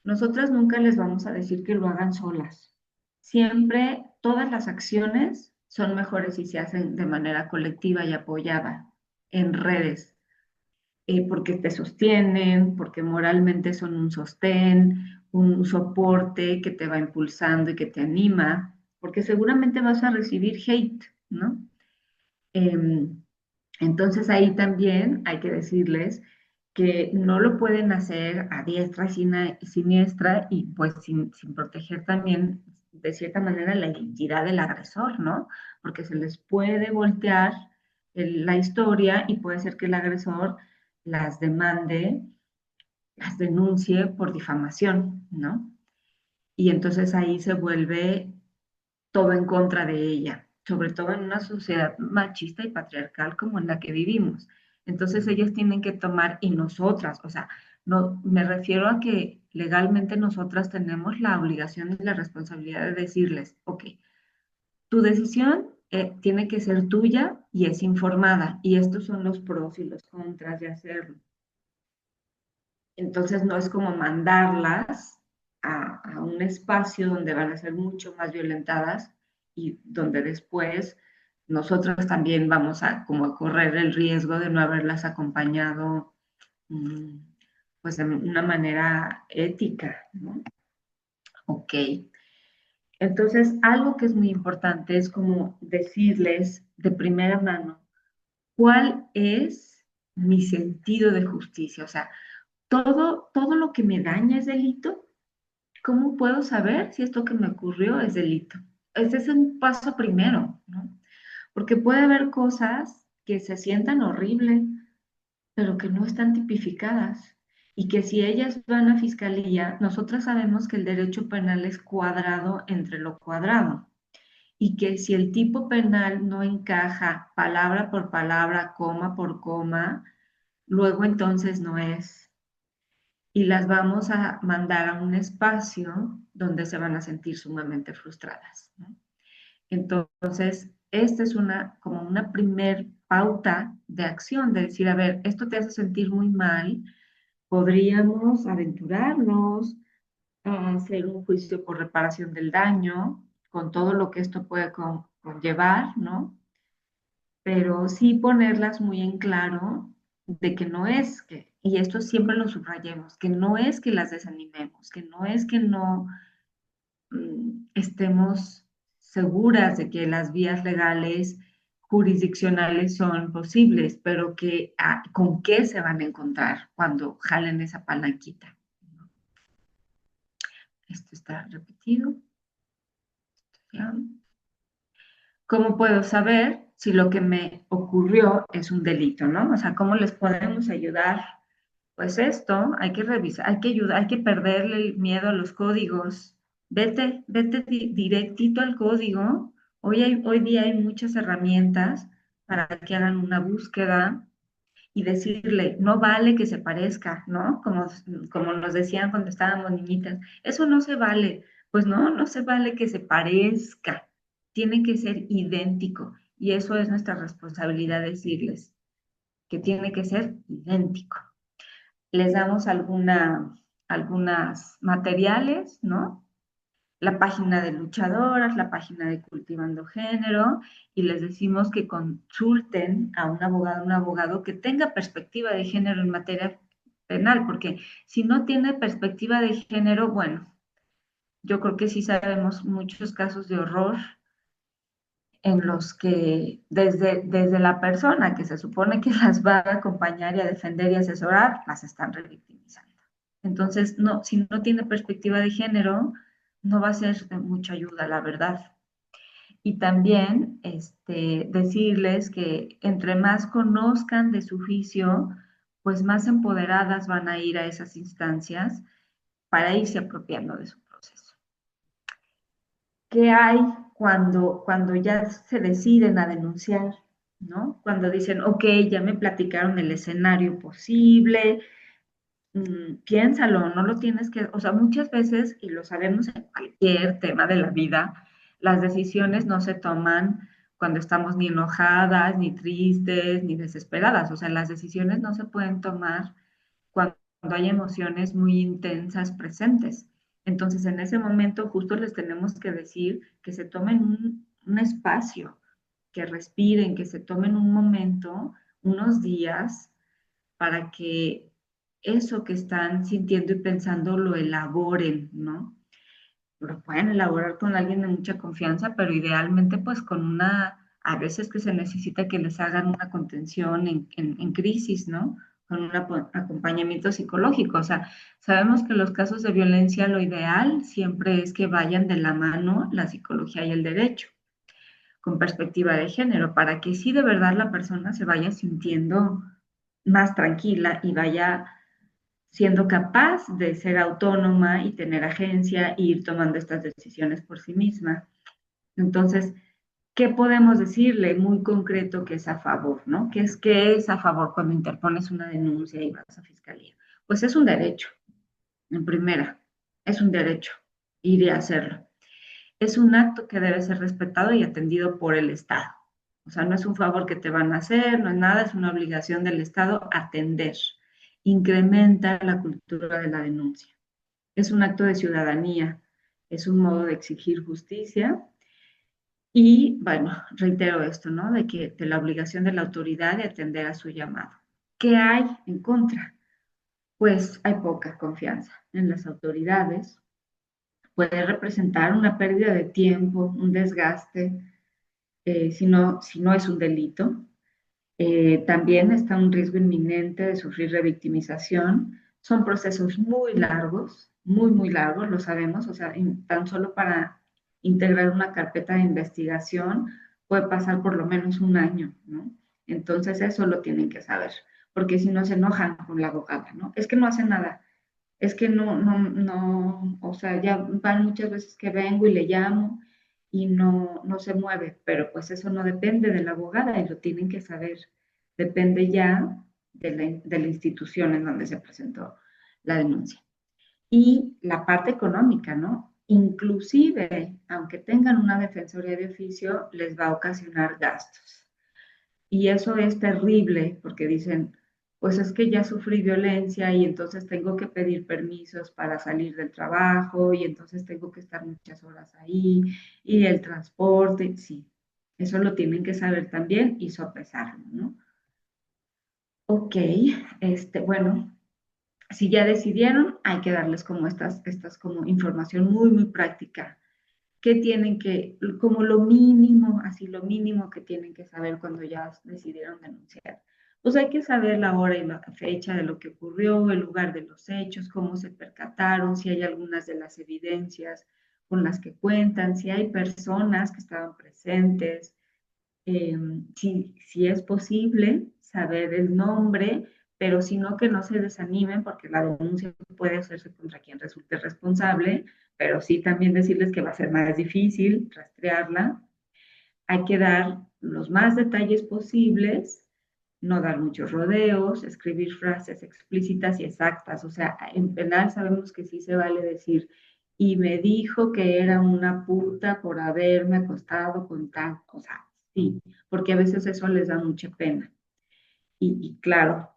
Nosotras nunca les vamos a decir que lo hagan solas. Siempre todas las acciones son mejores si se hacen de manera colectiva y apoyada en redes, porque te sostienen, porque moralmente son un sostén, un soporte que te va impulsando y que te anima, porque seguramente vas a recibir hate, ¿no? Em, entonces ahí también hay que decirles que no lo pueden hacer a diestra y siniestra y pues sin proteger también de cierta manera la identidad del agresor, ¿no? Porque se les puede voltear la historia y puede ser que el agresor las demande, las denuncie por difamación, ¿no? Y entonces ahí se vuelve todo en contra de ella, sobre todo en una sociedad machista y patriarcal como en la que vivimos. Entonces ellas tienen que tomar, y nosotras, o sea, no, me refiero a que legalmente nosotras tenemos la obligación y la responsabilidad de decirles, ok, tu decisión tiene que ser tuya y es informada, y estos son los pros y los contras de hacerlo. Entonces no es como mandarlas a un espacio donde van a ser mucho más violentadas y donde después nosotros también vamos a como a correr el riesgo de no haberlas acompañado pues de una manera ética, ¿no? Ok. Entonces, algo que es muy importante es como decirles de primera mano cuál es mi sentido de justicia. O sea, todo lo que me daña es delito. ¿Cómo puedo saber si esto que me ocurrió es delito? Ese es un paso primero, ¿no? Porque puede haber cosas que se sientan horribles, pero que no están tipificadas. Y que si ellas van a fiscalía, nosotras sabemos que el derecho penal es cuadrado entre lo cuadrado. Y que si el tipo penal no encaja palabra por palabra, coma por coma, luego entonces no es. Y las vamos a mandar a un espacio donde se van a sentir sumamente frustradas, ¿no? Entonces, esta es como una primer pauta de acción, de decir, a ver, esto te hace sentir muy mal, podríamos aventurarnos a hacer un juicio por reparación del daño, con todo lo que esto puede conllevar, ¿no? Pero sí ponerlas muy en claro de que no es que, y esto siempre lo subrayemos, que no es que las desanimemos, que no es que no estemos seguras de que las vías legales jurisdiccionales son posibles, pero que con qué se van a encontrar cuando jalen esa palanquita. Esto está repetido. ¿Ya? ¿Cómo puedo saber si lo que me ocurrió es un delito, ¿no? O sea, ¿cómo les podemos ayudar? Pues esto, hay que revisar, hay que ayudar, hay que perderle el miedo a los códigos. Vete directito al código. Hoy día hay muchas herramientas para que hagan una búsqueda y decirle, no vale que se parezca, ¿no? Como nos decían cuando estábamos niñitas, eso no se vale. Pues no, no se vale que se parezca, tiene que ser idéntico. Y eso es nuestra responsabilidad decirles, que tiene que ser idéntico. Les damos algunas materiales, ¿no? La página de luchadoras, la página de Cultivando Género, y les decimos que consulten a un abogado que tenga perspectiva de género en materia penal, porque si no tiene perspectiva de género, bueno, yo creo que sí sabemos muchos casos de horror en los que desde la persona que se supone que las va a acompañar y a defender y asesorar, las están revictimizando. Entonces, no, si no tiene perspectiva de género, no va a ser de mucha ayuda, la verdad. Y también decirles que entre más conozcan de su juicio, pues más empoderadas van a ir a esas instancias para irse apropiando de su proceso. ¿Qué hay cuando ya se deciden a denunciar? ¿No? Cuando dicen, ok, ya me platicaron el escenario posible, piénsalo, no lo tienes que, o sea, muchas veces, y lo sabemos en cualquier tema de la vida, las decisiones no se toman cuando estamos ni enojadas, ni tristes, ni desesperadas, o sea, las decisiones no se pueden tomar cuando hay emociones muy intensas presentes. Entonces, en ese momento justo les tenemos que decir que se tomen un espacio, que respiren, que se tomen un momento, unos días, para que eso que están sintiendo y pensando lo elaboren, ¿no? Lo pueden elaborar con alguien de mucha confianza, pero idealmente pues a veces que se necesita que les hagan una contención en crisis, ¿no? Con un acompañamiento psicológico. O sea, sabemos que en los casos de violencia lo ideal siempre es que vayan de la mano la psicología y el derecho, con perspectiva de género, para que sí de verdad la persona se vaya sintiendo más tranquila y vaya siendo capaz de ser autónoma y tener agencia e ir tomando estas decisiones por sí misma. Entonces, ¿qué podemos decirle muy concreto que es a favor, ¿no? ¿Qué es a favor cuando interpones una denuncia y vas a fiscalía? Pues es un derecho, en primera, es un derecho ir y hacerlo. Es un acto que debe ser respetado y atendido por el Estado. O sea, no es un favor que te van a hacer, no es nada, es una obligación del Estado atender. Incrementa la cultura de la denuncia. Es un acto de ciudadanía, es un modo de exigir justicia y, bueno, reitero esto, ¿no? De la obligación de la autoridad de atender a su llamado. ¿Qué hay en contra? Pues hay poca confianza en las autoridades, puede representar una pérdida de tiempo, un desgaste, si no es un delito. También está un riesgo inminente de sufrir revictimización. Son procesos muy largos, muy largos, lo sabemos, o sea, tan solo para integrar una carpeta de investigación puede pasar por lo menos un año, ¿no? Entonces eso lo tienen que saber, porque si no se enojan con la abogada, ¿no? Es que no hace nada, es que no, o sea, ya van muchas veces que vengo y le llamo y no se mueve, pero pues eso no depende de la abogada y lo tienen que saber. Depende ya de la institución en donde se presentó la denuncia. Y la parte económica, ¿no? Inclusive, aunque tengan una defensoría de oficio, les va a ocasionar gastos. Y eso es terrible porque dicen, pues es que ya sufrí violencia y entonces tengo que pedir permisos para salir del trabajo y entonces tengo que estar muchas horas ahí y el transporte, sí, eso lo tienen que saber también y sopesarlo, ¿no? Ok, bueno, si ya decidieron, hay que darles como estas como información muy práctica que tienen que, como lo mínimo, así lo mínimo que tienen que saber cuando ya decidieron denunciar. Pues hay que saber la hora y la fecha de lo que ocurrió, el lugar de los hechos, cómo se percataron, si hay algunas de las evidencias con las que cuentan, si hay personas que estaban presentes, si es posible saber el nombre, pero si no, que no se desanimen porque la denuncia puede hacerse contra quien resulte responsable, pero sí también decirles que va a ser más difícil rastrearla. Hay que dar los más detalles posibles, no dar muchos rodeos, escribir frases explícitas y exactas. O sea, en penal sabemos que sí se vale decir, y me dijo que era una puta por haberme acostado con tal, o sea, sí, porque a veces eso les da mucha pena. Y claro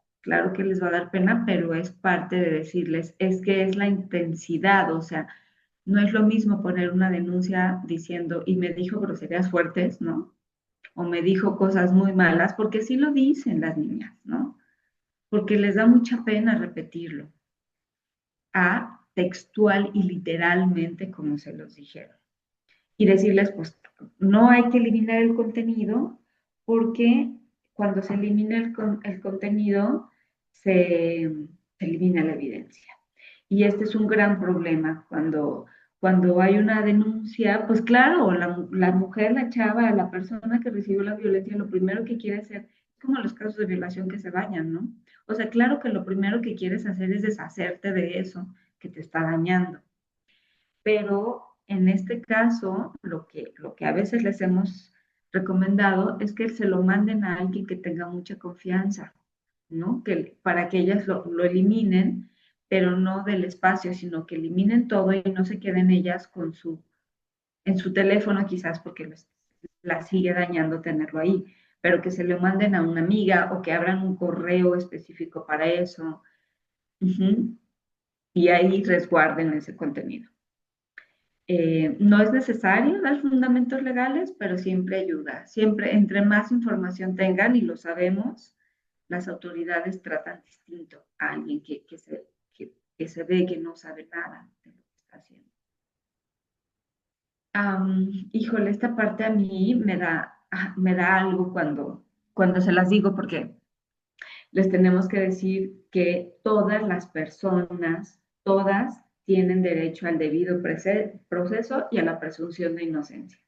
que les va a dar pena, pero es parte de decirles, es que es la intensidad, o sea, no es lo mismo poner una denuncia diciendo, y me dijo groserías fuertes, ¿no? O me dijo cosas muy malas, porque sí lo dicen las niñas, ¿no? Porque les da mucha pena repetirlo, a textual y literalmente como se los dijeron. Y decirles, pues, no hay que eliminar el contenido, porque cuando se elimina el contenido, se elimina la evidencia. Y este es un gran problema cuando hay una denuncia, pues claro, la mujer, la chava, la persona que recibió la violencia, lo primero que quiere hacer, como los casos de violación que se vayan, ¿no? O sea, claro que lo primero que quieres hacer es deshacerte de eso que te está dañando. Pero en este caso, lo que a veces les hemos recomendado es que se lo manden a alguien que tenga mucha confianza, ¿no? Para que ellas lo eliminen, pero no del espacio, sino que eliminen todo y no se queden ellas en su teléfono quizás porque la sigue dañando tenerlo ahí, pero que se lo manden a una amiga o que abran un correo específico para eso. Y ahí resguarden ese contenido. No es necesario dar fundamentos legales, pero siempre ayuda. Siempre, entre más información tengan, y lo sabemos, las autoridades tratan distinto a alguien que se ve que no sabe nada de lo que está haciendo. Híjole, esta parte a mí me da algo cuando se las digo, porque les tenemos que decir que todas las personas, todas tienen derecho al debido proceso y a la presunción de inocencia.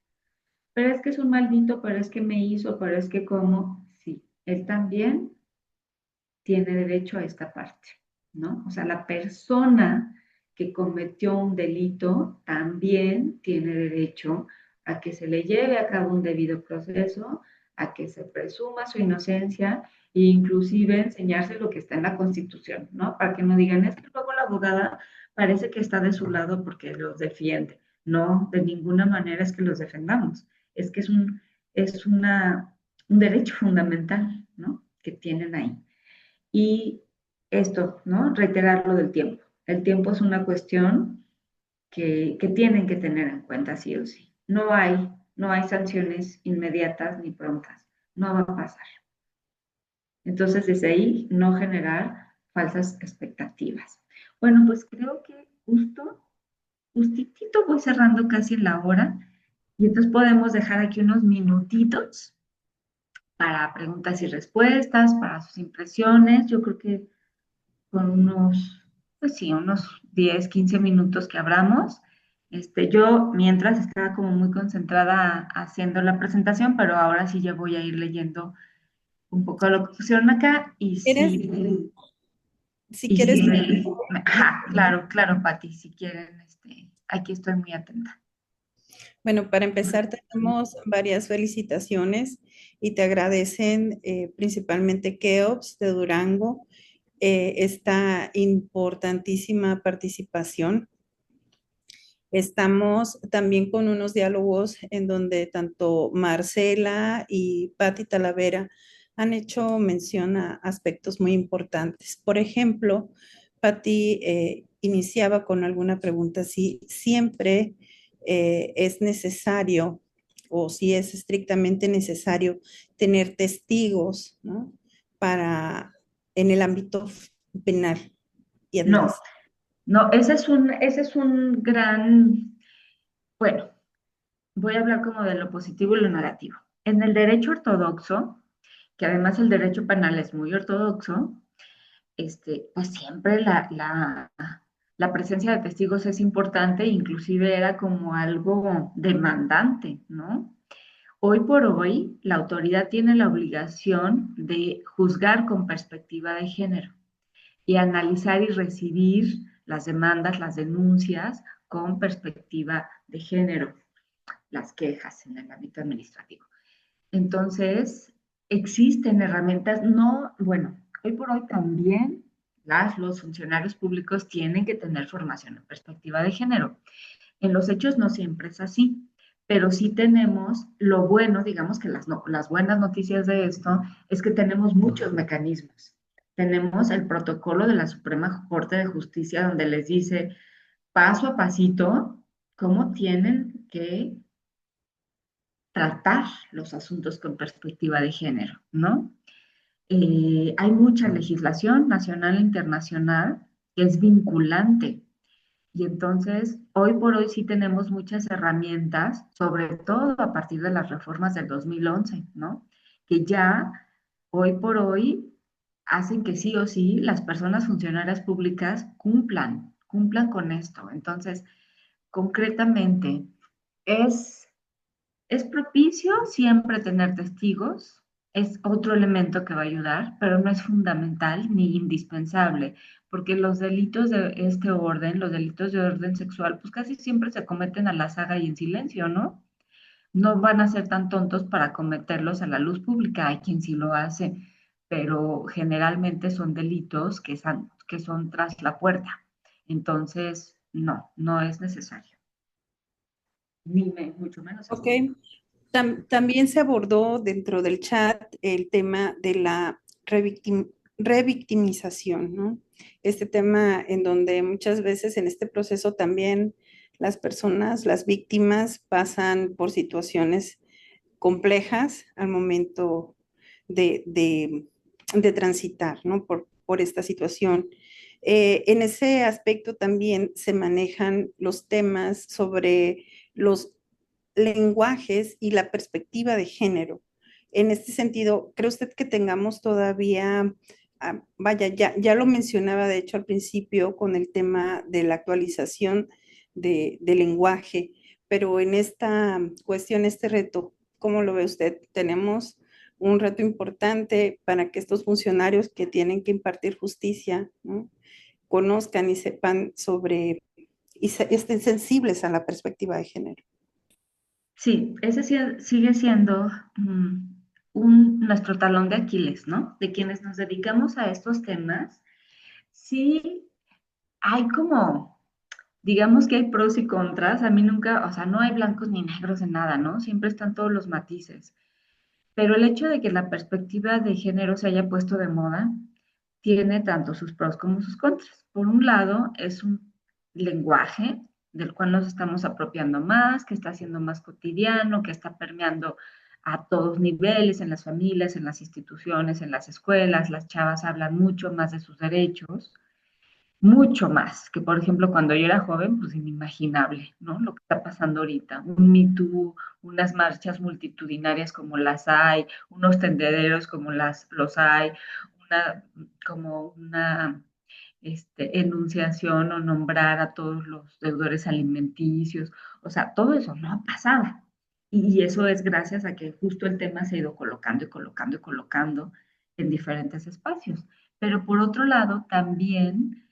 Pero es que es un maldito, pero es que me hizo, pero es que como, sí, él también tiene derecho a esta parte, ¿no? O sea, la persona que cometió un delito también tiene derecho a que se le lleve a cabo un debido proceso, a que se presuma su inocencia e inclusive enseñarse lo que está en la Constitución, ¿no? Para que no digan, es que luego la abogada parece que está de su lado porque los defiende. No, de ninguna manera es que los defendamos. Es que un derecho fundamental, ¿no? Que tienen ahí. Y esto, ¿no? Reiterar lo del tiempo. El tiempo es una cuestión que tienen que tener en cuenta sí o sí. No hay sanciones inmediatas ni prontas. No va a pasar. Entonces, desde ahí, no generar falsas expectativas. Bueno, pues creo que justo justitito voy cerrando casi la hora y entonces podemos dejar aquí unos minutitos para preguntas y respuestas, para sus impresiones. Yo creo que con unos, pues sí, unos 10, 15 minutos que abramos. Yo mientras estaba como muy concentrada haciendo la presentación, pero ahora sí ya voy a ir leyendo un poco lo que pusieron acá y ¿Quieres, sí, si y sí, quieres, ajá, claro, claro, Pati, si quieren, aquí estoy muy atenta. bueno, para empezar tenemos varias felicitaciones y te agradecen principalmente Keops de Durango esta importantísima participación. Estamos también con unos diálogos en donde tanto Marcela y Patti Talavera han hecho mención a aspectos muy importantes. Por ejemplo, Patti iniciaba con alguna pregunta si siempre es necesario o si es estrictamente necesario tener testigos, ¿no? Para en el ámbito penal y No, administrativo. no, ese es un gran, bueno, voy a hablar como de lo positivo y lo negativo. En el derecho ortodoxo, que además el derecho penal es muy ortodoxo, pues siempre la presencia de testigos es importante, inclusive era como algo demandante, ¿no? Hoy por hoy, la autoridad tiene la obligación de juzgar con perspectiva de género y analizar y recibir las demandas, las denuncias con perspectiva de género, las quejas en el ámbito administrativo. Entonces, existen herramientas, no, bueno, hoy por hoy también los funcionarios públicos tienen que tener formación en perspectiva de género. En los hechos no siempre es así, pero sí tenemos lo bueno, digamos que las buenas noticias de esto es que tenemos muchos mecanismos. Tenemos el protocolo de la Suprema Corte de Justicia donde les dice paso a pasito cómo tienen que tratar los asuntos con perspectiva de género, ¿no? Hay mucha legislación nacional e internacional que es vinculante y entonces hoy por hoy sí tenemos muchas herramientas, sobre todo a partir de las reformas del 2011, ¿no? Que ya hoy por hoy hacen que sí o sí las personas funcionarias públicas cumplan con esto. Entonces, concretamente, es es propicio siempre tener testigos, es otro elemento que va a ayudar, pero no es fundamental ni indispensable, porque los delitos de este orden, los delitos de orden sexual, pues casi siempre se cometen a la saga y en silencio, ¿no? No van a ser tan tontos para cometerlos a la luz pública, hay quien sí lo hace, pero generalmente son delitos que son tras la puerta. Entonces, no, no es necesario, mucho menos es Ok. necesario. También se abordó dentro del chat el tema de la revictimización, ¿no? Este tema en donde muchas veces en este proceso también las personas, las víctimas, pasan por situaciones complejas al momento de transitar, ¿no? Por esta situación. En ese aspecto también se manejan los temas sobre los lenguajes y la perspectiva de género. En este sentido, ¿cree usted que tengamos todavía, vaya, ya lo mencionaba de hecho al principio con el tema de la actualización de lenguaje, pero en esta cuestión, este reto, ¿cómo lo ve usted? Tenemos un reto importante para que estos funcionarios que tienen que impartir justicia, ¿no? Conozcan y sepan sobre y estén sensibles a la perspectiva de género. Sí, ese sigue siendo nuestro talón de Aquiles, ¿no? De quienes nos dedicamos a estos temas. Sí, hay como, digamos que hay pros y contras. A mí nunca, o sea, no hay blancos ni negros en nada, ¿no? Siempre están todos los matices. Pero el hecho de que la perspectiva de género se haya puesto de moda tiene tanto sus pros como sus contras. Por un lado, es un lenguaje del cual nos estamos apropiando más, que está siendo más cotidiano, que está permeando a todos niveles, en las familias, en las instituciones, en las escuelas. Las chavas hablan mucho más de sus derechos. mucho más que, por ejemplo, cuando yo era joven, pues inimaginable, ¿no? Lo que está pasando ahorita, un Me Too, unas marchas multitudinarias como las hay, unos tendederos como los hay, una, como una enunciación o nombrar a todos los deudores alimenticios, o sea, todo eso no pasaba. Y eso es gracias a que justo el tema se ha ido colocando y colocando y colocando en diferentes espacios. Pero por otro lado, también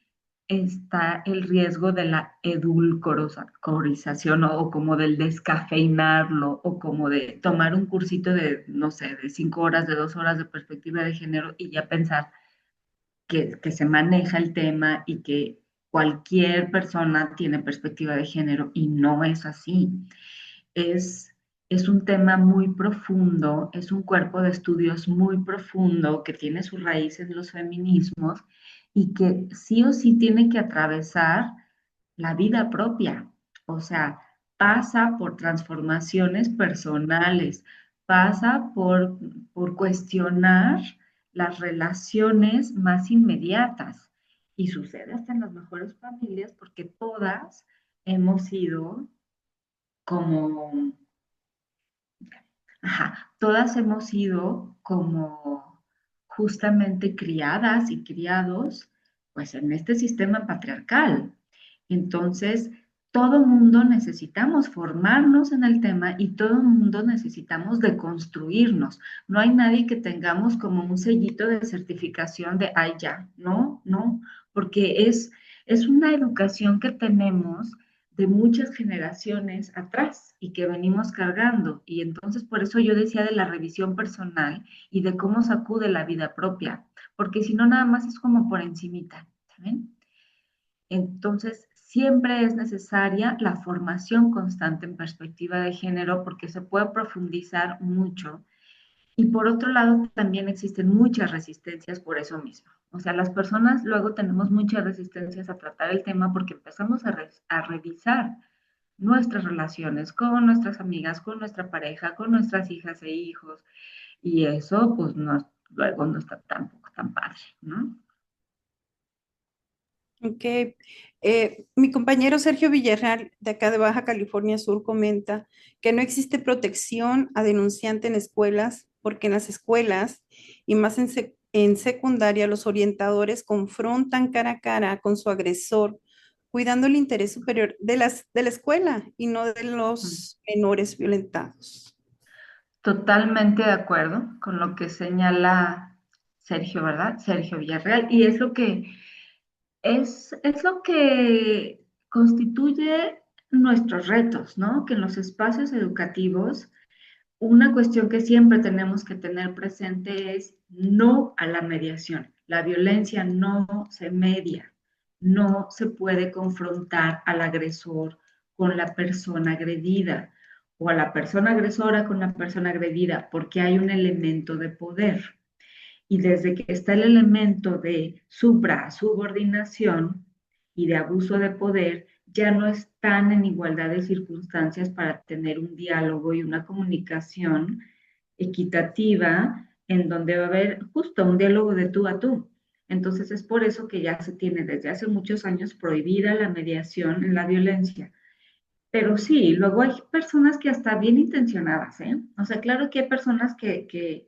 está el riesgo de la edulcorización o como del descafeinarlo o como de tomar un cursito de, no sé, de 5 horas, de 2 horas de perspectiva de género y ya pensar que se maneja el tema y que cualquier persona tiene perspectiva de género y no es así. Es, es un tema muy profundo, es un cuerpo de estudios muy profundo que tiene su raíz en los feminismos y que sí o sí tiene que atravesar la vida propia. O sea, pasa por transformaciones personales, pasa por cuestionar las relaciones más inmediatas. Y sucede hasta en las mejores familias porque todas hemos sido como, ajá, todas hemos sido como justamente criadas y criados pues en este sistema patriarcal. Entonces, todo mundo necesitamos formarnos en el tema y todo mundo necesitamos deconstruirnos. No hay nadie que tengamos como un sellito de certificación de, ay, ya, no, no, porque es una educación que tenemos de muchas generaciones atrás y que venimos cargando. Y entonces por eso yo decía de la revisión personal y de cómo sacude la vida propia, porque si no nada más es como por encimita, ¿saben? Entonces, siempre es necesaria la formación constante en perspectiva de género porque se puede profundizar mucho. Y por otro lado, también existen muchas resistencias por eso mismo. O sea, las personas luego tenemos muchas resistencias a tratar el tema porque empezamos a revisar nuestras relaciones con nuestras amigas, con nuestra pareja, con nuestras hijas e hijos. Y eso, pues, no, luego no está tampoco tan padre, ¿no? Ok. Mi compañero Sergio Villarreal, de acá de Baja California Sur, comenta que no existe protección a denunciante en escuelas, porque en las escuelas y más en secundaria los orientadores confrontan cara a cara con su agresor, cuidando el interés superior de la escuela y no de los menores violentados. Totalmente de acuerdo con lo que señala Sergio, ¿verdad? Sergio Villarreal. Y es lo que es lo que constituye nuestros retos, ¿no? Que en los espacios educativos, una cuestión que siempre tenemos que tener presente es no a la mediación. La violencia no se media, no se puede confrontar al agresor con la persona agredida o a la persona agresora con la persona agredida, porque hay un elemento de poder. Y desde que está el elemento de subordinación y de abuso de poder, ya no están en igualdad de circunstancias para tener un diálogo y una comunicación equitativa en donde va a haber justo un diálogo de tú a tú. Entonces es por eso que ya se tiene desde hace muchos años prohibida la mediación en la violencia. Pero sí, luego hay personas que hasta bien intencionadas, ¿eh? O sea, claro que hay personas que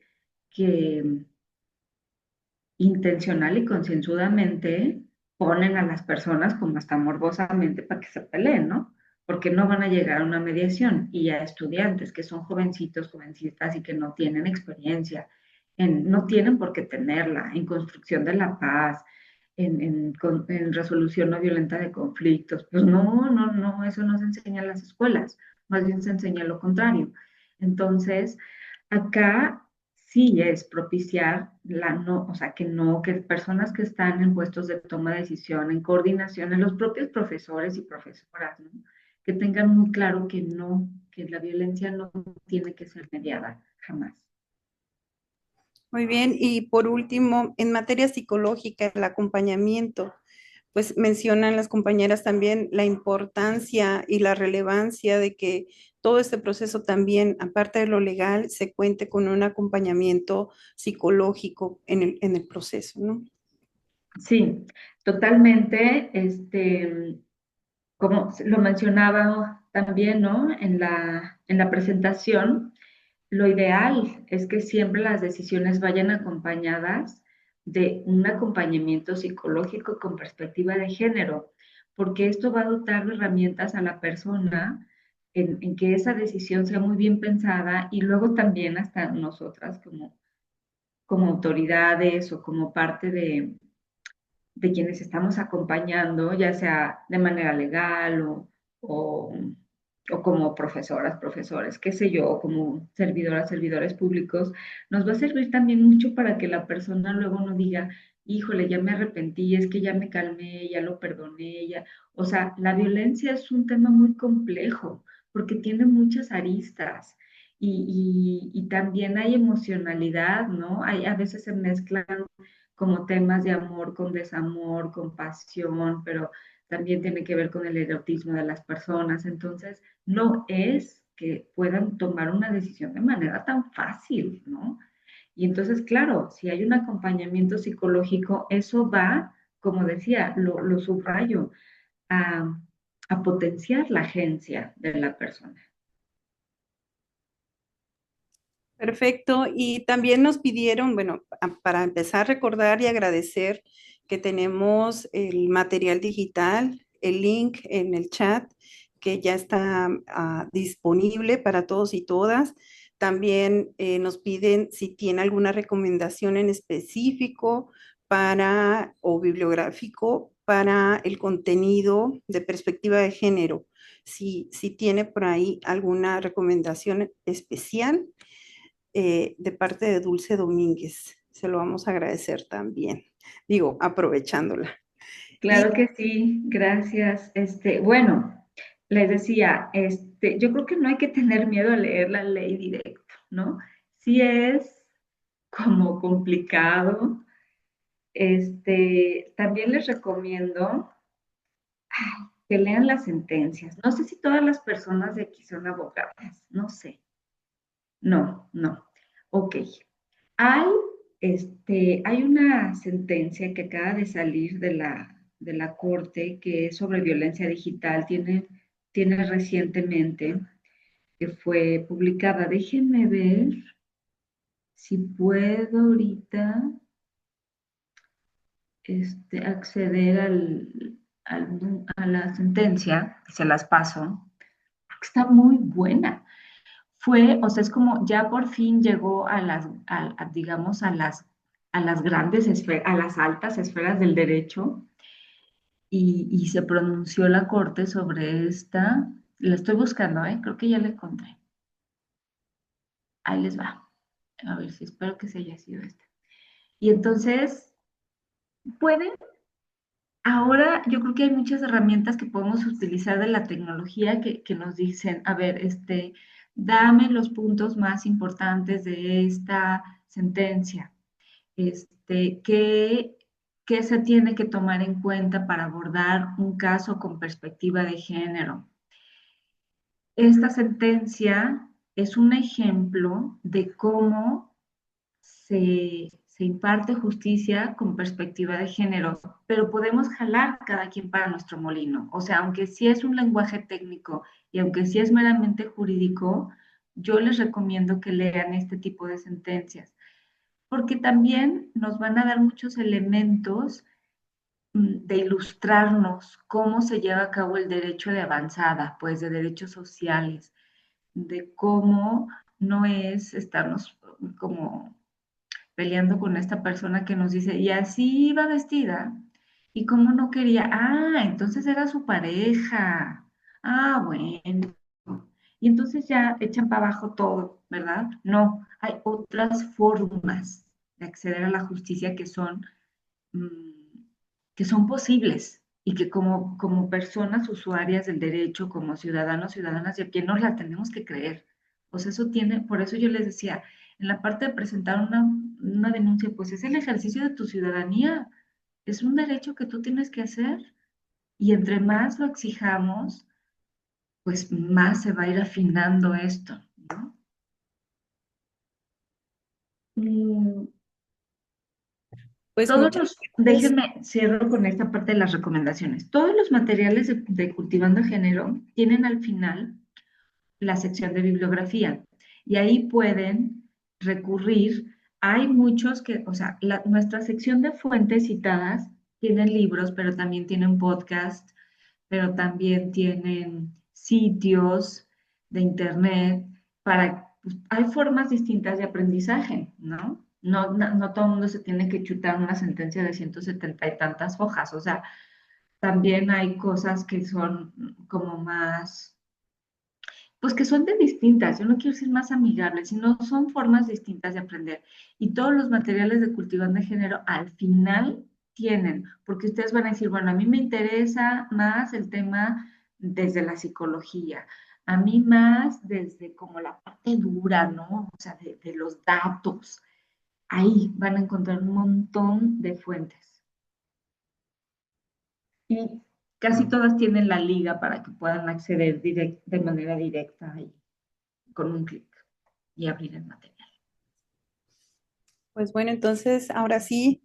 intencional y concienzudamente ponen a las personas como hasta morbosamente para que se peleen, ¿no? Porque no van a llegar a una mediación y a estudiantes que son jovencitos, jovencitas y que no tienen experiencia, no tienen por qué tenerla en construcción de la paz, en resolución no violenta de conflictos. Pues no, no, no, eso no se enseña en las escuelas, más bien se enseña lo contrario. Entonces, acá sí es propiciar la no, o sea, que no, que personas que están en puestos de toma de decisión, en coordinación, en los propios profesores y profesoras, ¿no? Que tengan muy claro que no, que la violencia no tiene que ser mediada, jamás. Muy bien, y por último, en materia psicológica, el acompañamiento, pues mencionan las compañeras también la importancia y la relevancia de que todo este proceso también, aparte de lo legal, se cuente con un acompañamiento psicológico en el proceso, ¿no? Sí, totalmente. Como lo mencionaba también, ¿no? En la presentación, lo ideal es que siempre las decisiones vayan acompañadas de un acompañamiento psicológico con perspectiva de género, porque esto va a dotar de herramientas a la persona en que esa decisión sea muy bien pensada y luego también hasta nosotras como autoridades o como parte de quienes estamos acompañando, ya sea de manera legal o, o como profesoras, profesores, qué sé yo, o como servidoras, servidores públicos, nos va a servir también mucho para que la persona luego no diga, híjole, ya me arrepentí, es que ya me calmé, ya lo perdoné, ya. O sea, la violencia es un tema muy complejo porque tiene muchas aristas. Y también hay emocionalidad, ¿no? Hay, a veces se mezclan como temas de amor con desamor, con pasión, pero también tiene que ver con el erotismo de las personas. Entonces, no es que puedan tomar una decisión de manera tan fácil, ¿no? Y entonces, claro, si hay un acompañamiento psicológico, eso va, como decía, lo subrayo, a, a potenciar la agencia de la persona. Perfecto. Y también nos pidieron, bueno, para empezar a recordar y agradecer que tenemos el material digital, el link en el chat, que ya está disponible para todos y todas. También nos piden si tiene alguna recomendación en específico para o bibliográfico para el contenido de perspectiva de género. Si tiene por ahí alguna recomendación especial de parte de Dulce Domínguez. Se lo vamos a agradecer también. Digo, aprovechándola. Y Claro que sí, gracias. Bueno, les decía, yo creo que no hay que tener miedo a leer la ley directo, ¿no? Sí es como complicado. También les recomiendo que lean las sentencias. No sé si todas las personas de aquí son abogadas, no sé. No, no. Ok. Hay, hay una sentencia que acaba de salir de la Corte que es sobre violencia digital, tiene recientemente, que fue publicada. Déjenme ver si puedo ahorita acceder a la sentencia, se las paso, porque está muy buena. O sea, es como ya por fin llegó digamos, a las grandes esferas, a las altas esferas del derecho y se pronunció la corte sobre esta. La estoy buscando, ¿eh? Creo que ya la encontré. Ahí les va. A ver si espero que se haya sido esta. Y entonces, pueden, ahora yo creo que hay muchas herramientas que podemos utilizar de la tecnología que nos dicen, a ver, dame los puntos más importantes de esta sentencia. ¿Qué, qué se tiene que tomar en cuenta para abordar un caso con perspectiva de género? Esta sentencia es un ejemplo de cómo se imparte justicia con perspectiva de género, pero podemos jalar cada quien para nuestro molino. O sea, aunque sí es un lenguaje técnico y aunque sí es meramente jurídico, yo les recomiendo que lean este tipo de sentencias porque también nos van a dar muchos elementos de ilustrarnos cómo se lleva a cabo el derecho de avanzada, pues de derechos sociales, de cómo no es estarnos como peleando con esta persona que nos dice, y así iba vestida, y cómo no quería, entonces era su pareja, bueno, y entonces ya echan para abajo todo, ¿verdad? No, hay otras formas de acceder a la justicia mm, que son posibles y que como personas usuarias del derecho, como ciudadanos, ciudadanas de a pie, nos la tenemos que creer. O sea, por eso yo les decía, en la parte de presentar una denuncia, pues es el ejercicio de tu ciudadanía, es un derecho que tú tienes que hacer y entre más lo exijamos, pues más se va a ir afinando esto, ¿no? Mm, Pues muchas gracias. Déjenme cierro con esta parte de las recomendaciones. Todos los materiales de Cultivando Género tienen al final la sección de bibliografía y ahí pueden recurrir. Hay muchos que, o sea, nuestra sección de fuentes citadas tienen libros, pero también tienen podcast, pero también tienen sitios de internet para, pues, hay formas distintas de aprendizaje, ¿no? No todo el mundo se tiene que chutar una sentencia de 170 y tantas hojas, o sea, también hay cosas que son como más, pues que son de distintas, yo no quiero decir más amigables, sino son formas distintas de aprender. Y todos los materiales de cultivando de género al final tienen, porque ustedes van a decir, bueno, a mí me interesa más el tema desde la psicología, a mí más desde como la parte dura, ¿no? O sea, de los datos. Ahí van a encontrar un montón de fuentes. Y casi todas tienen la liga para que puedan acceder de manera directa ahí, con un clic y abrir el material. Pues bueno, entonces ahora sí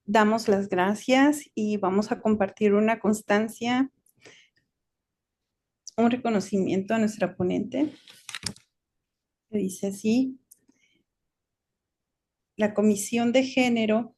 damos las gracias y vamos a compartir una constancia, un reconocimiento a nuestra ponente, que dice así: la Comisión de Género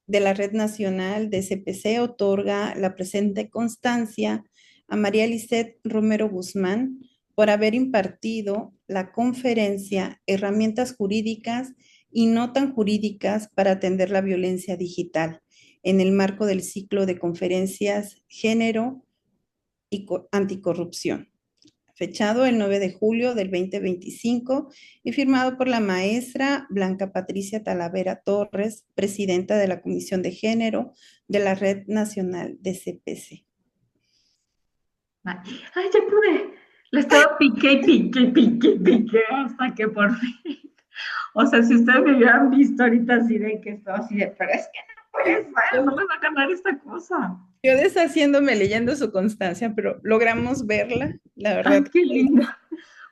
de la Red Nacional de CPC otorga la presente constancia a María Lisset Romero Guzmán por haber impartido la conferencia Herramientas jurídicas y no tan jurídicas para atender la violencia digital en el marco del ciclo de conferencias Género y Anticorrupción, fechado el 9 de julio del 2025 y firmado por la maestra Blanca Patricia Talavera Torres, presidenta de la Comisión de Género de la Red Nacional de CPC. Ay, ya pude. Le estaba pique y pique y pique y pique hasta que por fin. O sea, si ustedes me hubieran visto ahorita así de que estaba así de, pero es que no puede ser, no me va a ganar esta cosa. Yo deshaciéndome leyendo su constancia, pero logramos verla, la Ay, verdad. qué lindo.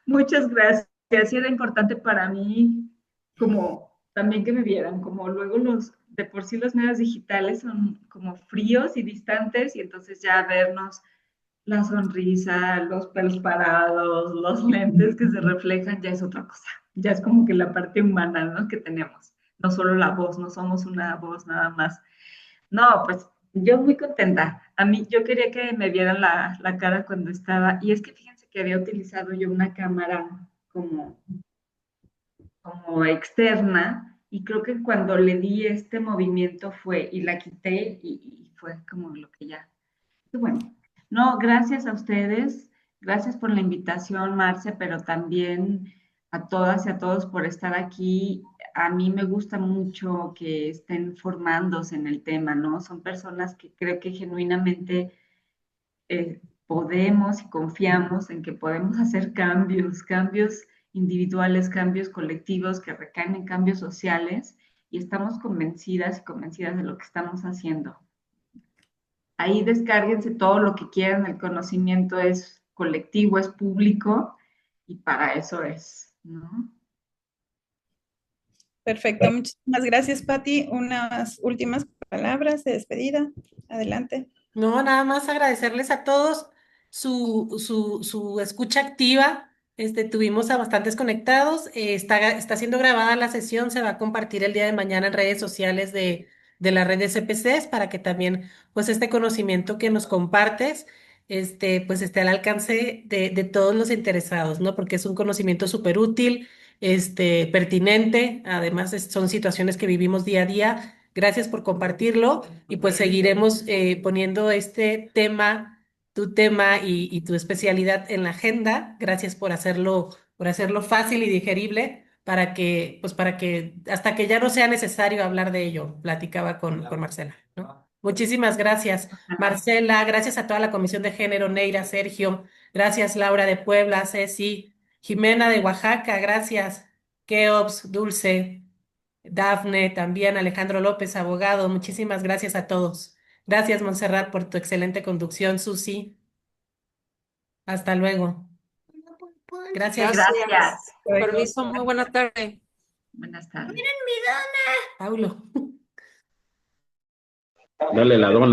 Muchas gracias. Sí, era importante para mí, como también que me vieran, como luego de por sí los medios digitales son como fríos y distantes, y entonces ya vernos la sonrisa, los pelos parados, los lentes que se reflejan, ya es otra cosa. Ya es como que la parte humana, ¿no? Que tenemos. No solo la voz, no somos una voz nada más. No, pues yo muy contenta. A mí, yo quería que me vieran la cara cuando estaba, y es que fíjense que había utilizado yo una cámara como, como externa, y creo que cuando le di este movimiento fue, y la quité, y fue como lo que ya. Y bueno, no, gracias a ustedes, gracias por la invitación, Marce, pero también a todas y a todos por estar aquí. A mí me gusta mucho que estén formándose en el tema, ¿no? Son personas que creo que genuinamente podemos y confiamos en que podemos hacer cambios, cambios individuales, cambios colectivos que recaen en cambios sociales, y estamos convencidas y convencidas de lo que estamos haciendo. Ahí descárguense todo lo que quieran, el conocimiento es colectivo, es público, y para eso es, ¿no? Perfecto, muchísimas gracias, Patti. Unas últimas palabras de despedida. Adelante. No, nada más agradecerles a todos su escucha activa. Tuvimos a bastantes conectados. Está siendo grabada la sesión, se va a compartir el día de mañana en redes sociales de la red de CPCs para que también, pues, este conocimiento que nos compartes, pues, esté al alcance de todos los interesados, ¿no? Porque es un conocimiento súper útil, pertinente. Además, son situaciones que vivimos día a día. Gracias por compartirlo y pues seguiremos poniendo este tema, tu tema y tu especialidad en la agenda. Gracias por hacerlo fácil y digerible para que hasta que ya no sea necesario hablar de ello, platicaba con Marcela, ¿no? Muchísimas gracias, Ojalá. Marcela. Gracias a toda la Comisión de Género, Neira, Sergio. Gracias, Laura de Puebla, Ceci, Jimena de Oaxaca. Gracias, Keops, Dulce. Dafne, también Alejandro López, abogado. Muchísimas gracias a todos. Gracias, Montserrat, por tu excelente conducción, Susi. Hasta luego. Gracias, Gracias. Gracias. Luego. Permiso, muy buena tarde. Buenas tardes. Paulo. Dale la dona.